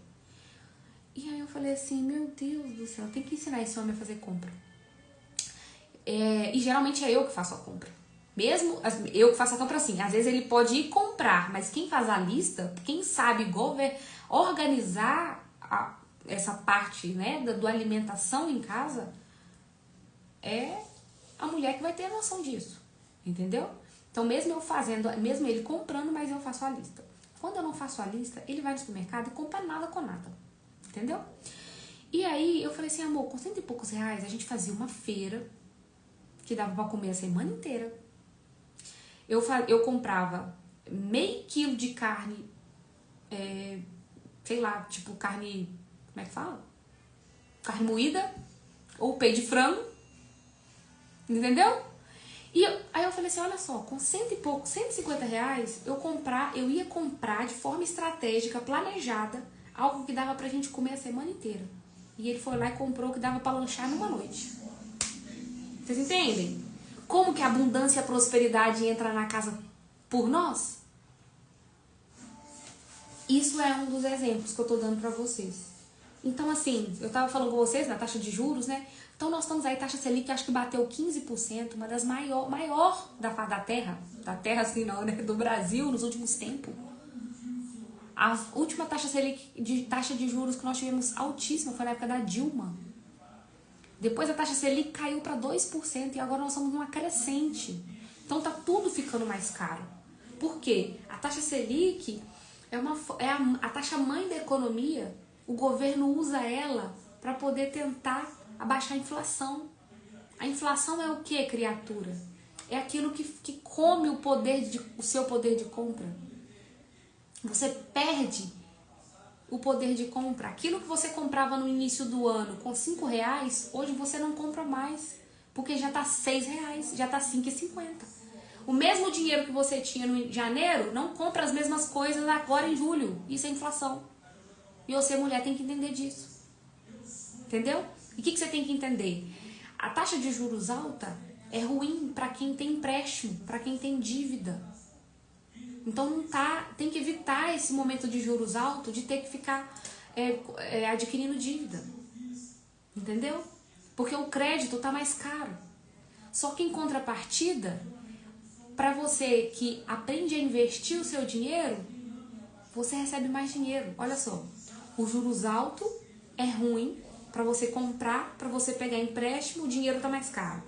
Speaker 1: E aí eu falei assim, meu Deus do céu, tem que ensinar esse homem a fazer compra. E geralmente é eu que faço a compra. Mesmo eu que faço a compra assim. Às vezes ele pode ir comprar, mas quem faz a lista, quem sabe organizar essa parte, né, do alimentação em casa, é a mulher que vai ter a noção disso, entendeu? Então mesmo eu fazendo, mesmo ele comprando, mas eu faço a lista. Quando eu não faço a lista, ele vai no supermercado e compra nada com nada, entendeu? E aí eu falei assim, amor, com 100 e poucos reais a gente fazia uma feira que dava pra comer a semana inteira. Eu comprava meio quilo de carne, sei lá, tipo carne, como é que fala? Carne moída ou peito de frango, entendeu? E aí eu falei assim, olha só, com 100 e pouco, 150 reais, eu ia comprar de forma estratégica, planejada, algo que dava pra gente comer a semana inteira. E ele foi lá e comprou o que dava pra lanchar numa noite. Vocês entendem? Como que a abundância e a prosperidade entra na casa por nós? Isso é um dos exemplos que eu tô dando pra vocês. Então, assim, eu tava falando com vocês na taxa de juros, né? Então, nós estamos aí, taxa Selic, acho que bateu 15%, uma das maior da face da terra assim não, né? Do Brasil nos últimos tempos. A última taxa Selic, taxa de juros que nós tivemos altíssima foi na época da Dilma. Depois a taxa Selic caiu para 2% e agora nós estamos numa crescente. Então, tá tudo ficando mais caro. Por quê? A taxa Selic é a taxa mãe da economia. O governo usa ela para poder tentar abaixar a inflação. A inflação é o que, criatura? É aquilo que come o seu poder de compra. Você perde o poder de compra. Aquilo que você comprava no início do ano com 5 reais, hoje você não compra mais. Porque já está 6 reais, já está 5,50. O mesmo dinheiro que você tinha no janeiro não compra as mesmas coisas agora em julho. Isso é inflação. E você, mulher, tem que entender disso. Entendeu? E o que você tem que entender? A taxa de juros alta é ruim para quem tem empréstimo, para quem tem dívida. Então tem que evitar esse momento de juros altos de ter que ficar adquirindo dívida. Entendeu? Porque o crédito está mais caro. Só que em contrapartida, para você que aprende a investir o seu dinheiro, você recebe mais dinheiro. Olha só, o juros alto é ruim para você comprar, para você pegar empréstimo, o dinheiro tá mais caro.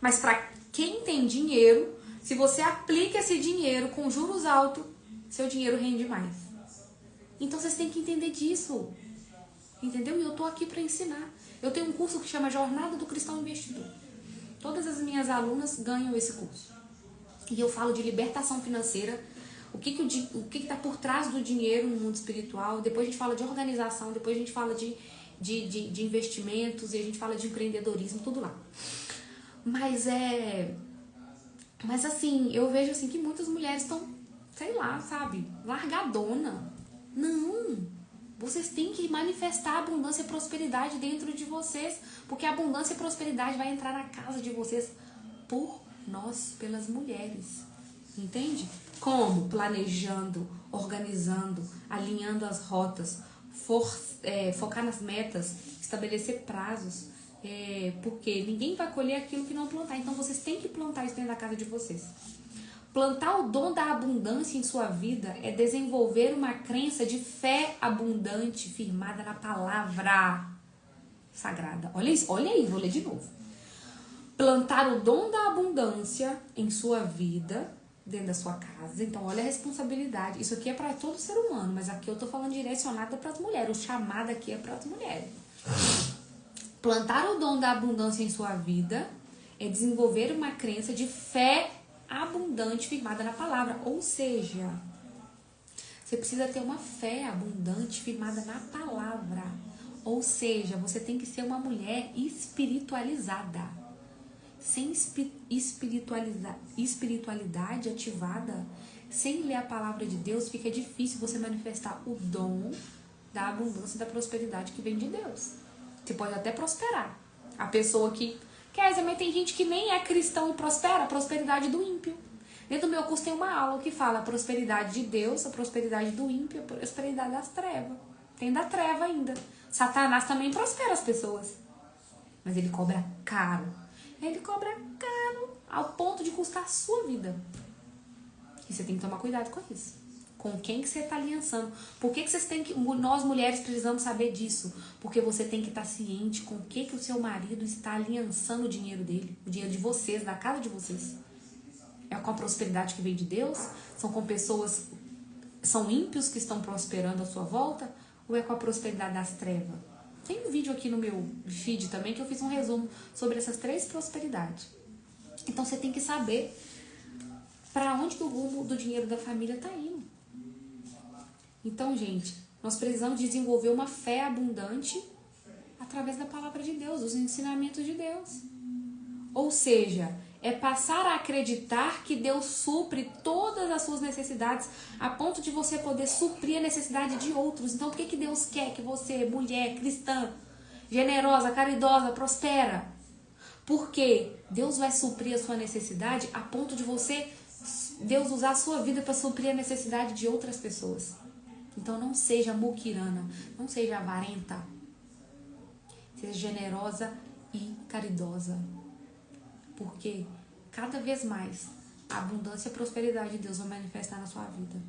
Speaker 1: Mas para quem tem dinheiro, se você aplica esse dinheiro com juros altos, seu dinheiro rende mais. Então vocês têm que entender disso. Entendeu? E eu tô aqui para ensinar. Eu tenho um curso que chama Jornada do Cristão Investidor. Todas as minhas alunas ganham esse curso. E eu falo de libertação financeira, o que está por trás do dinheiro no mundo espiritual. Depois a gente fala de organização, depois a gente fala de investimentos e a gente fala de empreendedorismo, tudo lá. Mas assim, eu vejo assim que muitas mulheres estão, sei lá, sabe, largadona. Não, vocês têm que manifestar abundância e prosperidade dentro de vocês, porque a abundância e prosperidade vai entrar na casa de vocês por nós, pelas mulheres, entende? Como? Planejando, organizando, alinhando as rotas, focar nas metas, estabelecer prazos, porque ninguém vai colher aquilo que não plantar. Então vocês têm que plantar isso dentro da casa de vocês. Plantar o dom da abundância em sua vida é desenvolver uma crença de fé abundante, firmada na palavra sagrada. Olha isso, olha aí, vou ler de novo. Plantar o dom da abundância em sua vida, dentro da sua casa. Então, olha a responsabilidade. Isso aqui é para todo ser humano, mas aqui eu tô falando direcionada para as mulheres. O chamado aqui é para as mulheres. Plantar o dom da abundância em sua vida é desenvolver uma crença de fé abundante firmada na palavra. Ou seja, você precisa ter uma fé abundante firmada na palavra. Ou seja, você tem que ser uma mulher espiritualizada. Sem espiritualidade ativada, sem ler a palavra de Deus, fica difícil você manifestar o dom da abundância e da prosperidade que vem de Deus. Você pode até prosperar. A pessoa que... mas tem gente que nem é cristão e prospera, a prosperidade do ímpio. Dentro do meu curso tem uma aula que fala a prosperidade de Deus, a prosperidade do ímpio, a prosperidade das trevas. Tem da treva ainda. Satanás também prospera as pessoas. Mas ele cobra caro. Ele cobra caro ao ponto de custar a sua vida. E você tem que tomar cuidado com isso. Com quem que você está aliançando. Por que vocês têm que... Nós mulheres precisamos saber disso. Porque você tem que estar ciente com o que o seu marido está aliançando o dinheiro dele. O dinheiro de vocês, da casa de vocês. É com a prosperidade que vem de Deus? São com pessoas... São ímpios que estão prosperando à sua volta? Ou é com a prosperidade das trevas? Tem um vídeo aqui no meu feed também que eu fiz um resumo sobre essas 3 prosperidades. Então você tem que saber para onde que o rumo do dinheiro da família está indo. Então, gente, nós precisamos desenvolver uma fé abundante através da palavra de Deus, dos ensinamentos de Deus. Ou seja, é passar a acreditar que Deus supre todas as suas necessidades a ponto de você poder suprir a necessidade de outros. Então, por que Deus quer que você, mulher cristã, generosa, caridosa, prospera? Porque Deus vai suprir a sua necessidade a ponto de Deus usar a sua vida para suprir a necessidade de outras pessoas. Então, não seja muquirana, não seja avarenta. Seja generosa e caridosa. Porque cada vez mais a abundância e a prosperidade de Deus vai manifestar na sua vida.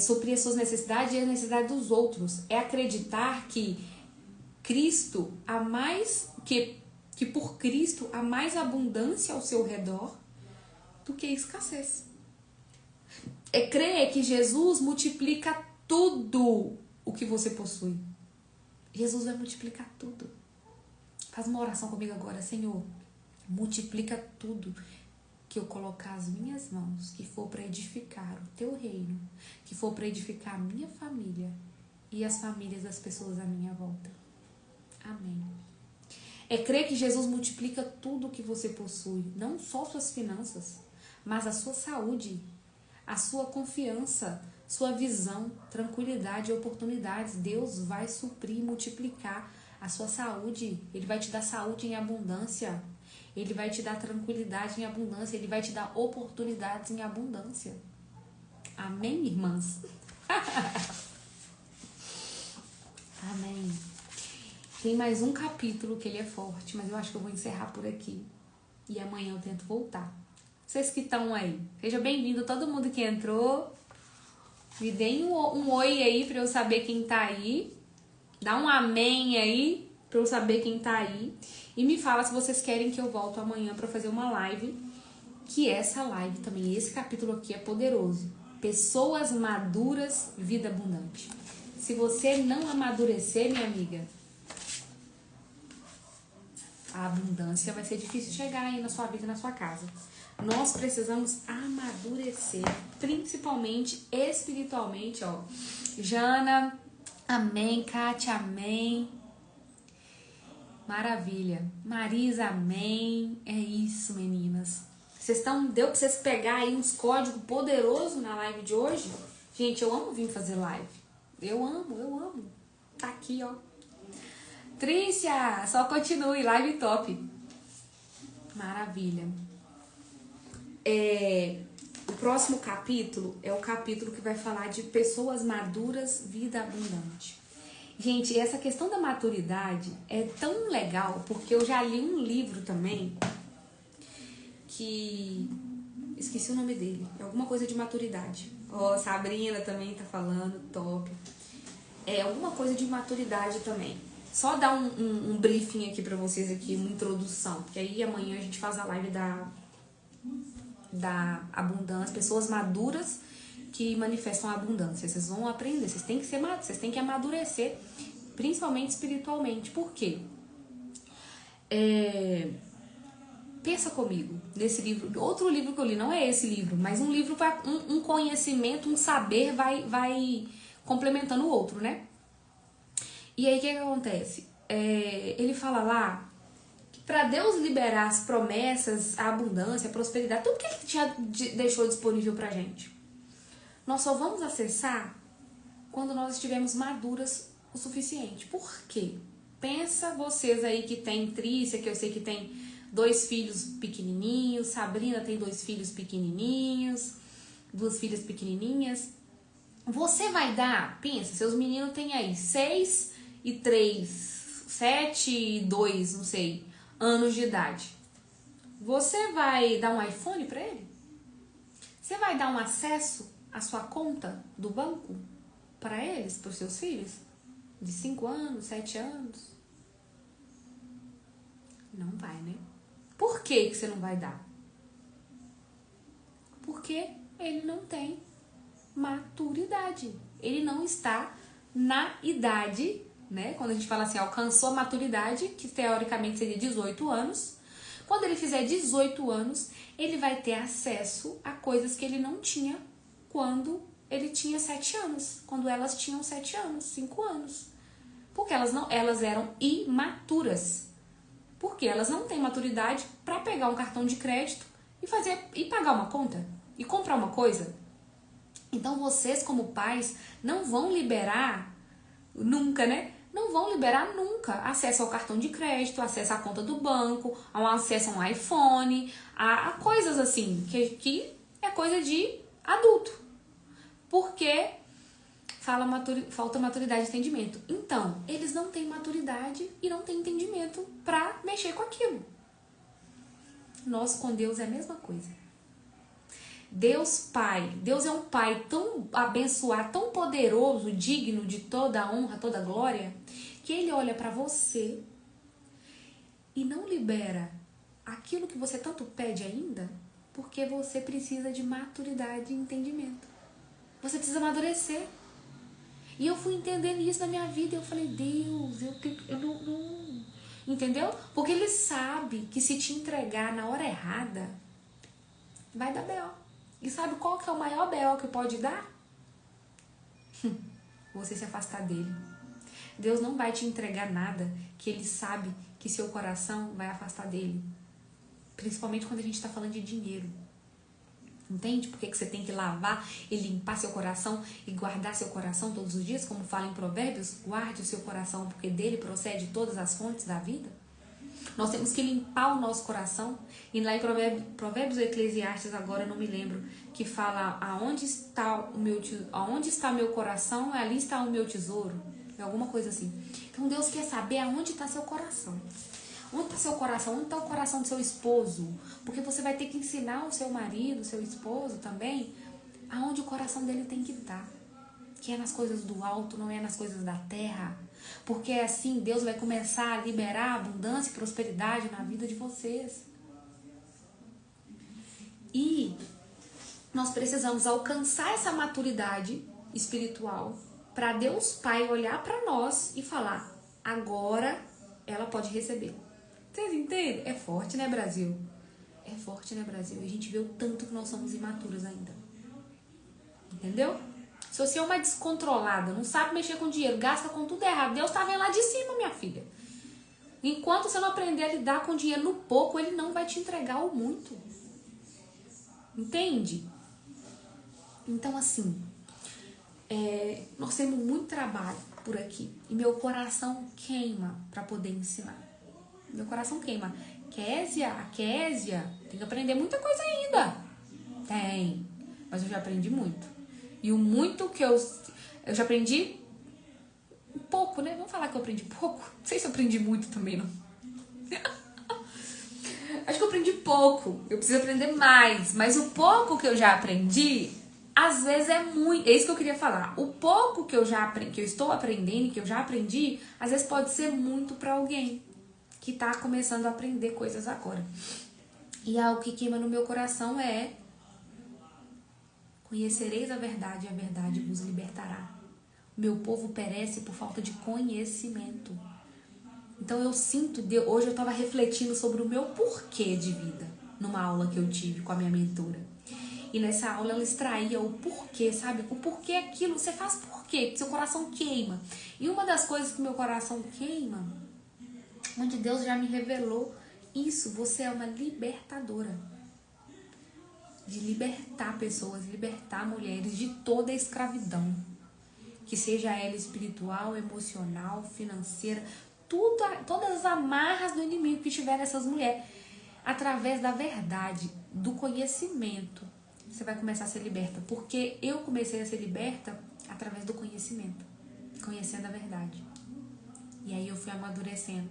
Speaker 1: Suprir as suas necessidades e a necessidade dos outros. É acreditar que Cristo que por Cristo há mais abundância ao seu redor do que escassez. É crer que Jesus multiplica tudo o que você possui. Jesus vai multiplicar tudo. Faz uma oração comigo agora. Senhor, multiplica tudo que eu colocar as minhas mãos, que for para edificar o teu reino, que for para edificar a minha família e as famílias das pessoas à minha volta. Amém. É crer que Jesus multiplica tudo o que você possui, não só suas finanças, mas a sua saúde, a sua confiança, sua visão, tranquilidade e oportunidades. Deus vai suprir e multiplicar a sua saúde. Ele vai te dar saúde em abundância. Ele vai te dar tranquilidade em abundância. Ele vai te dar oportunidades em abundância. Amém, irmãs? Amém. Tem mais um capítulo que ele é forte, mas eu acho que eu vou encerrar por aqui. E amanhã eu tento voltar. Vocês que estão aí, seja bem-vindo todo mundo que entrou. Me deem um oi aí pra eu saber quem tá aí. Dá um amém aí pra eu saber quem tá aí. E me fala se vocês querem que eu volto amanhã pra fazer uma live. Que essa live também, esse capítulo aqui é poderoso. Pessoas maduras, vida abundante. Se você não amadurecer, minha amiga, a abundância vai ser difícil chegar aí na sua vida e na sua casa. Nós precisamos amadurecer, principalmente espiritualmente, ó. Jana, amém. Kátia, amém. Maravilha. Marisa, amém. É isso, meninas. Deu pra vocês pegar aí uns códigos poderosos na live de hoje? Gente, eu amo vir fazer live. Eu amo. Tá aqui, ó. Trícia, só continue, live top. Maravilha. próximo capítulo é o capítulo que vai falar de pessoas maduras, vida abundante. Gente, essa questão da maturidade é tão legal, porque eu já li um livro também que... esqueci o nome dele. É alguma coisa de maturidade. Ó, Sabrina também tá falando, top. É alguma coisa de maturidade também. Só dar um briefing aqui pra vocês aqui, uma introdução. Porque aí amanhã a gente faz a live da abundância. Pessoas maduras que manifestam a abundância. Vocês vão aprender, vocês têm que amadurecer, principalmente espiritualmente. Por quê? Pensa comigo nesse livro, outro livro que eu li, não é esse livro, mas um livro para um conhecimento, um saber vai complementando o outro, né? E aí o que acontece? Ele fala lá que para Deus liberar as promessas, a abundância, a prosperidade, tudo que ele já deixou disponível pra gente, nós só vamos acessar quando nós estivermos maduras o suficiente. Por quê? Pensa vocês aí que tem Trícia, que eu sei que tem 2 filhos pequenininhos, Sabrina tem 2 filhos pequenininhos, 2 filhas pequenininhas. Você vai dar, pensa, seus meninos têm aí 6 e 3, 7 e 2, não sei, anos de idade. Você vai dar um iPhone para ele? Você vai dar um acesso à sua conta do banco para eles, para os seus filhos? De 5 anos, 7 anos? Não vai, né? Por que você não vai dar? Porque ele não tem maturidade. Ele não está na idade, né? Quando a gente fala assim, alcançou a maturidade, que teoricamente seria 18 anos. Quando ele fizer 18 anos, ele vai ter acesso a coisas que ele não tinha quando ele tinha 7 anos. Quando elas tinham 7 anos, 5 anos. Porque elas eram imaturas. Porque elas não têm maturidade para pegar um cartão de crédito e pagar uma conta e comprar uma coisa. Então vocês, como pais, não vão liberar nunca, né? Não vão liberar nunca acesso ao cartão de crédito, acesso à conta do banco, acesso a um iPhone, a coisas assim, que é coisa de adulto. Porque falta maturidade e entendimento. Então, eles não têm maturidade e não têm entendimento para mexer com aquilo. Nós com Deus é a mesma coisa. Deus é um Pai tão abençoado, tão poderoso, digno de toda a honra, toda a glória, que Ele olha para você e não libera aquilo que você tanto pede ainda, porque você precisa de maturidade e entendimento. Você precisa amadurecer. E eu fui entendendo isso na minha vida. Eu falei, Deus, eu não... Entendeu? Porque Ele sabe que se te entregar na hora errada, vai dar B.O. E sabe qual que é o maior B.O. que pode dar? Você se afastar dele. Deus não vai te entregar nada que Ele sabe que seu coração vai afastar dele. Principalmente quando a gente está falando de dinheiro. Entende? Porque que você tem que lavar e limpar seu coração e guardar seu coração todos os dias, como fala em Provérbios, guarde o seu coração, porque dele procede todas as fontes da vida. Nós temos que limpar o nosso coração. E lá em Provérbios ou Eclesiastes, agora eu não me lembro, que fala aonde está meu coração, ali está o meu tesouro. É alguma coisa assim. Então Deus quer saber aonde está seu coração. Onde está seu coração? Onde está o coração do seu esposo? Porque você vai ter que ensinar o seu marido, o seu esposo também, aonde o coração dele tem que estar. Que é nas coisas do alto, não é nas coisas da terra. Porque assim Deus vai começar a liberar abundância e prosperidade na vida de vocês. E nós precisamos alcançar essa maturidade espiritual para Deus Pai olhar para nós e falar, agora ela pode receber. Vocês entendem? É forte, né, Brasil? É forte, né, Brasil? E a gente vê o tanto que nós somos imaturos ainda. Entendeu? Se você é uma descontrolada, não sabe mexer com dinheiro, gasta com tudo errado, Deus tá vendo lá de cima, minha filha. Enquanto você não aprender a lidar com dinheiro no pouco, Ele não vai te entregar o muito. Entende? Então, assim, nós temos muito trabalho por aqui. E meu coração queima para poder ensinar. Meu coração queima. Késia, tem que aprender muita coisa ainda. Tem. mas eu já aprendi muito. E o muito que eu já aprendi um pouco, né? Vamos falar que eu aprendi pouco? Não sei se eu aprendi muito também, não. Acho que eu aprendi pouco. Eu preciso aprender mais. Mas o pouco que eu já aprendi, às vezes é muito. É isso que eu queria falar. O pouco que eu estou aprendendo, que eu já aprendi, às vezes pode ser muito para alguém que tá começando a aprender coisas agora. E algo que queima no meu coração é: conhecereis a verdade e a verdade vos libertará. Meu povo perece por falta de conhecimento. Então eu sinto, hoje eu estava refletindo sobre o meu porquê de vida, numa aula que eu tive com a minha mentora. E nessa aula ela extraía o porquê, sabe? O porquê aquilo, você faz por quê? Porque seu coração queima. E uma das coisas que meu coração queima, onde Deus já me revelou isso, você é uma libertadora. De libertar pessoas, libertar mulheres de toda a escravidão. Que seja ela espiritual, emocional, financeira, todas as amarras do inimigo que tiver nessas mulheres. Através da verdade, do conhecimento, você vai começar a ser liberta. Porque eu comecei a ser liberta através do conhecimento. Conhecendo a verdade. E aí eu fui amadurecendo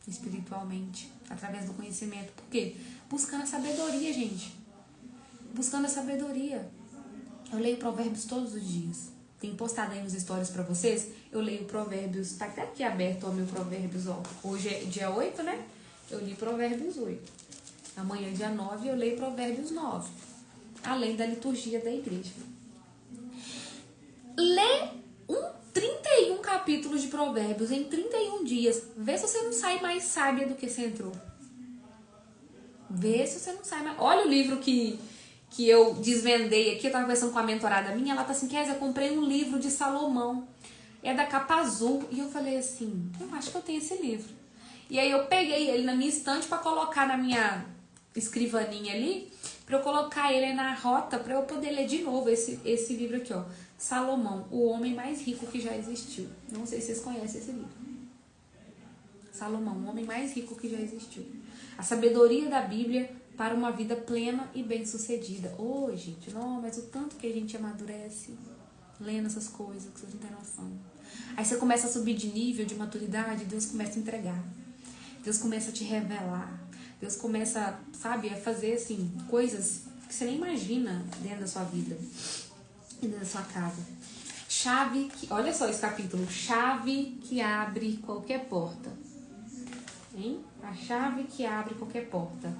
Speaker 1: espiritualmente, através do conhecimento. Por quê? Buscando a sabedoria, gente. Buscando a sabedoria. Eu leio Provérbios todos os dias. Tem postado aí nos stories pra vocês. Eu leio Provérbios. Tá até aqui aberto o meu Provérbios, ó. Hoje é dia 8, né? Eu li Provérbios 8. Amanhã, dia 9, eu leio Provérbios 9. Além da liturgia da igreja. Lê 31 capítulos de Provérbios em 31 dias. Vê se você não sai mais sábia do que você entrou. Vê se você não sai mais... Olha o livro que eu desvendei aqui. Eu tava conversando com a mentorada minha. Ela tá assim: Kézia, eu comprei um livro de Salomão. É da capa azul. E eu falei assim: eu acho que eu tenho esse livro. E aí eu peguei ele na minha estante pra colocar na minha escrivaninha ali, pra eu colocar ele na rota, pra eu poder ler de novo esse livro aqui, ó. Salomão, o homem mais rico que já existiu. Não sei se vocês conhecem esse livro. Salomão, o homem mais rico que já existiu. A sabedoria da Bíblia para uma vida plena e bem-sucedida. Ô, gente, não, mas o tanto que a gente amadurece lendo essas coisas, que vocês não têm noção. Aí você começa a subir de nível, de maturidade, Deus começa a entregar. Deus começa a te revelar. Deus começa, sabe, a fazer, assim, coisas que você nem imagina dentro da sua vida e dentro da sua casa. Olha só esse capítulo. Chave que abre qualquer porta. Hein? A chave que abre qualquer porta.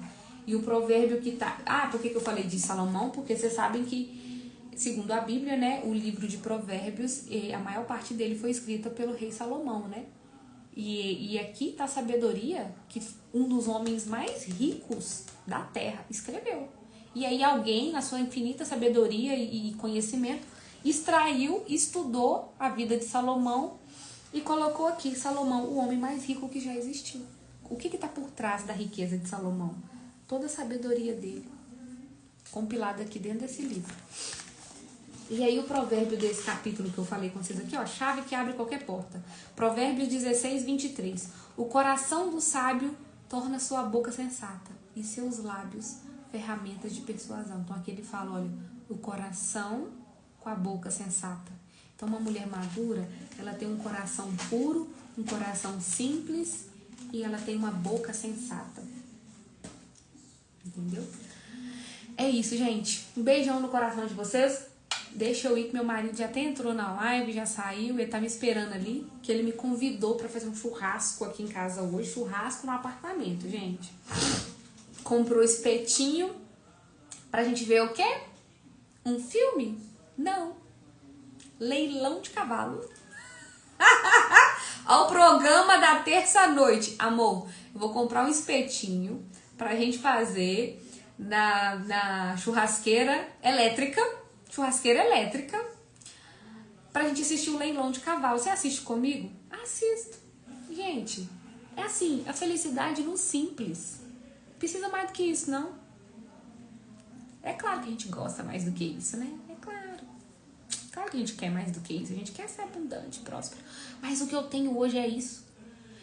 Speaker 1: E o provérbio que tá... por que eu falei de Salomão? Porque vocês sabem que, segundo a Bíblia, né, o livro de Provérbios, a maior parte dele foi escrita pelo rei Salomão, né? E aqui tá a sabedoria que um dos homens mais ricos da terra escreveu. E aí alguém, na sua infinita sabedoria e conhecimento, extraiu, estudou a vida de Salomão e colocou aqui: Salomão, o homem mais rico que já existiu. O que está por trás da riqueza de Salomão? Toda a sabedoria dele, compilada aqui dentro desse livro. E aí o provérbio desse capítulo que eu falei com vocês aqui, ó, chave que abre qualquer porta. Provérbios 16, 23. O coração do sábio torna sua boca sensata e seus lábios ferramentas de persuasão. Então aqui ele fala, olha, o coração com a boca sensata. Então uma mulher madura, ela tem um coração puro, um coração simples e ela tem uma boca sensata. Entendeu? É isso, gente. Um beijão no coração de vocês. Deixa eu ir, que meu marido já até entrou na live, já saiu, ele tá me esperando ali, que ele me convidou pra fazer um churrasco aqui em casa hoje. Churrasco no apartamento, gente. Comprou espetinho pra gente ver o quê? Um filme? Não. Leilão de cavalo. Ao programa da terça-noite. Amor, eu vou comprar um espetinho pra gente fazer na churrasqueira elétrica. Churrasqueira elétrica. Pra gente assistir o leilão de cavalo. Você assiste comigo? Assisto. Gente, é assim, a felicidade no simples. Precisa mais do que isso, não? É claro que a gente gosta mais do que isso, né? É claro. Claro que a gente quer mais do que isso. A gente quer ser abundante, próspero. Mas o que eu tenho hoje é isso.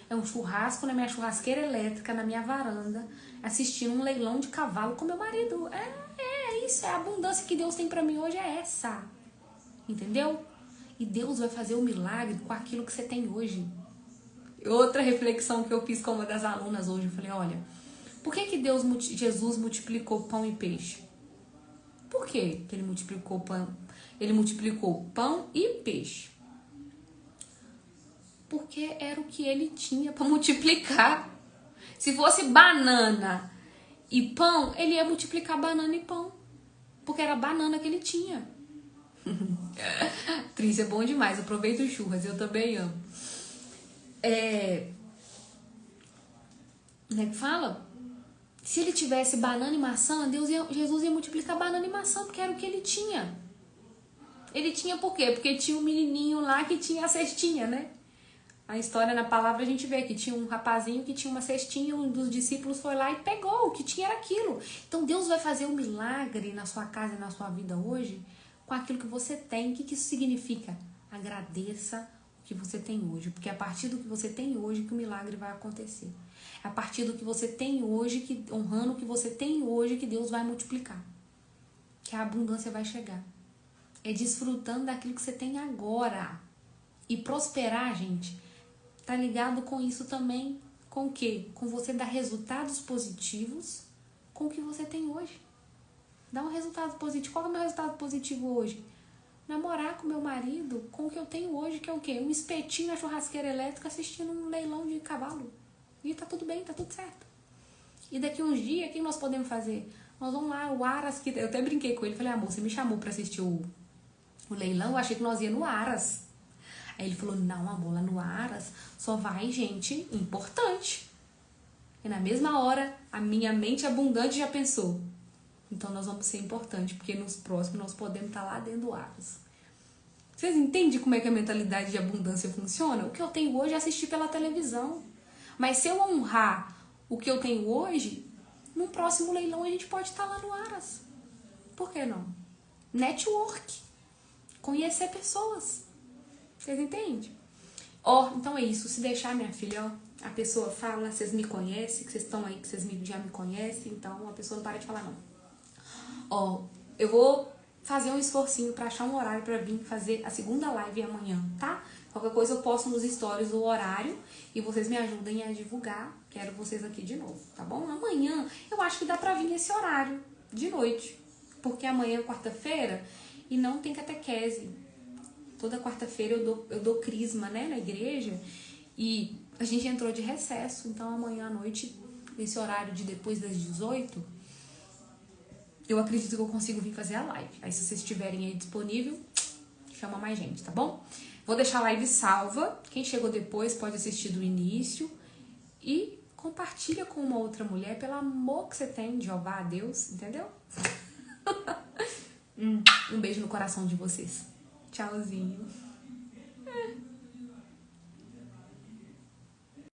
Speaker 1: É um churrasco na minha churrasqueira elétrica, na minha varanda, assistindo um leilão de cavalo com meu marido. É isso, é a abundância que Deus tem pra mim hoje, é essa. Entendeu? E Deus vai fazer um milagre com aquilo que você tem hoje. Outra reflexão que eu fiz com uma das alunas hoje, eu falei, olha, por que Jesus multiplicou pão e peixe? Por que ele multiplicou pão? Ele multiplicou pão e peixe. Porque era o que ele tinha para multiplicar. Se fosse banana e pão, ele ia multiplicar banana e pão. Porque era a banana que ele tinha. Trícia é bom demais, aproveita o churras, eu também amo. Como é que fala? Se ele tivesse banana e maçã, Jesus ia multiplicar banana e maçã, porque era o que ele tinha. Ele tinha por quê? Porque tinha um menininho lá que tinha a cestinha, né? A história na palavra a gente vê que tinha um rapazinho que tinha uma cestinha, um dos discípulos foi lá e pegou, o que tinha era aquilo. Então Deus vai fazer um milagre na sua casa e na sua vida hoje com aquilo que você tem. O que isso significa? Agradeça o que você tem hoje, porque é a partir do que você tem hoje que o milagre vai acontecer. É a partir do que você tem hoje, honrando o que você tem hoje, que Deus vai multiplicar. Que a abundância vai chegar. É desfrutando daquilo que você tem agora. E prosperar, gente, tá ligado com isso também. Com o quê? Com você dar resultados positivos com o que você tem hoje. Dá um resultado positivo. Qual é o meu resultado positivo hoje? Namorar com meu marido com o que eu tenho hoje, que é o quê? Um espetinho na churrasqueira elétrica assistindo um leilão de cavalo. E tá tudo bem, tá tudo certo. E daqui uns dias, o que nós podemos fazer? Nós vamos lá, o Aras, que eu até brinquei com ele, falei, amor, você me chamou pra assistir o leilão, eu achei que nós ia no Aras. Aí ele falou, não, amor, lá no Aras só vai gente importante. E na mesma hora, a minha mente abundante já pensou, então nós vamos ser importantes, porque nos próximos nós podemos estar lá dentro do Aras. Vocês entendem como é que a mentalidade de abundância funciona? O que eu tenho hoje é assistir pela televisão. Mas se eu honrar o que eu tenho hoje, no próximo leilão a gente pode estar lá no Aras. Por que não? Network. Conhecer pessoas. Vocês entendem? Então é isso. Se deixar, minha filha, a pessoa fala, vocês me conhecem, que vocês estão aí, que vocês já me conhecem, então a pessoa não para de falar não. Eu vou fazer um esforcinho pra achar um horário pra vir fazer a segunda live amanhã, tá? Qualquer coisa eu posto nos stories o horário e vocês me ajudem a divulgar. Quero vocês aqui de novo, tá bom? Amanhã eu acho que dá pra vir esse horário, de noite. Porque amanhã é quarta-feira e não tem catequese. Toda quarta-feira eu dou crisma, né, na igreja. E a gente entrou de recesso, então amanhã à noite, nesse horário de depois das 18, eu acredito que eu consigo vir fazer a live. Aí se vocês estiverem aí disponível, chama mais gente, tá bom? Vou deixar a live salva. Quem chegou depois pode assistir do início. E compartilha com uma outra mulher, pelo amor que você tem de Jeová a Deus, entendeu? Um beijo no coração de vocês. Tchauzinho.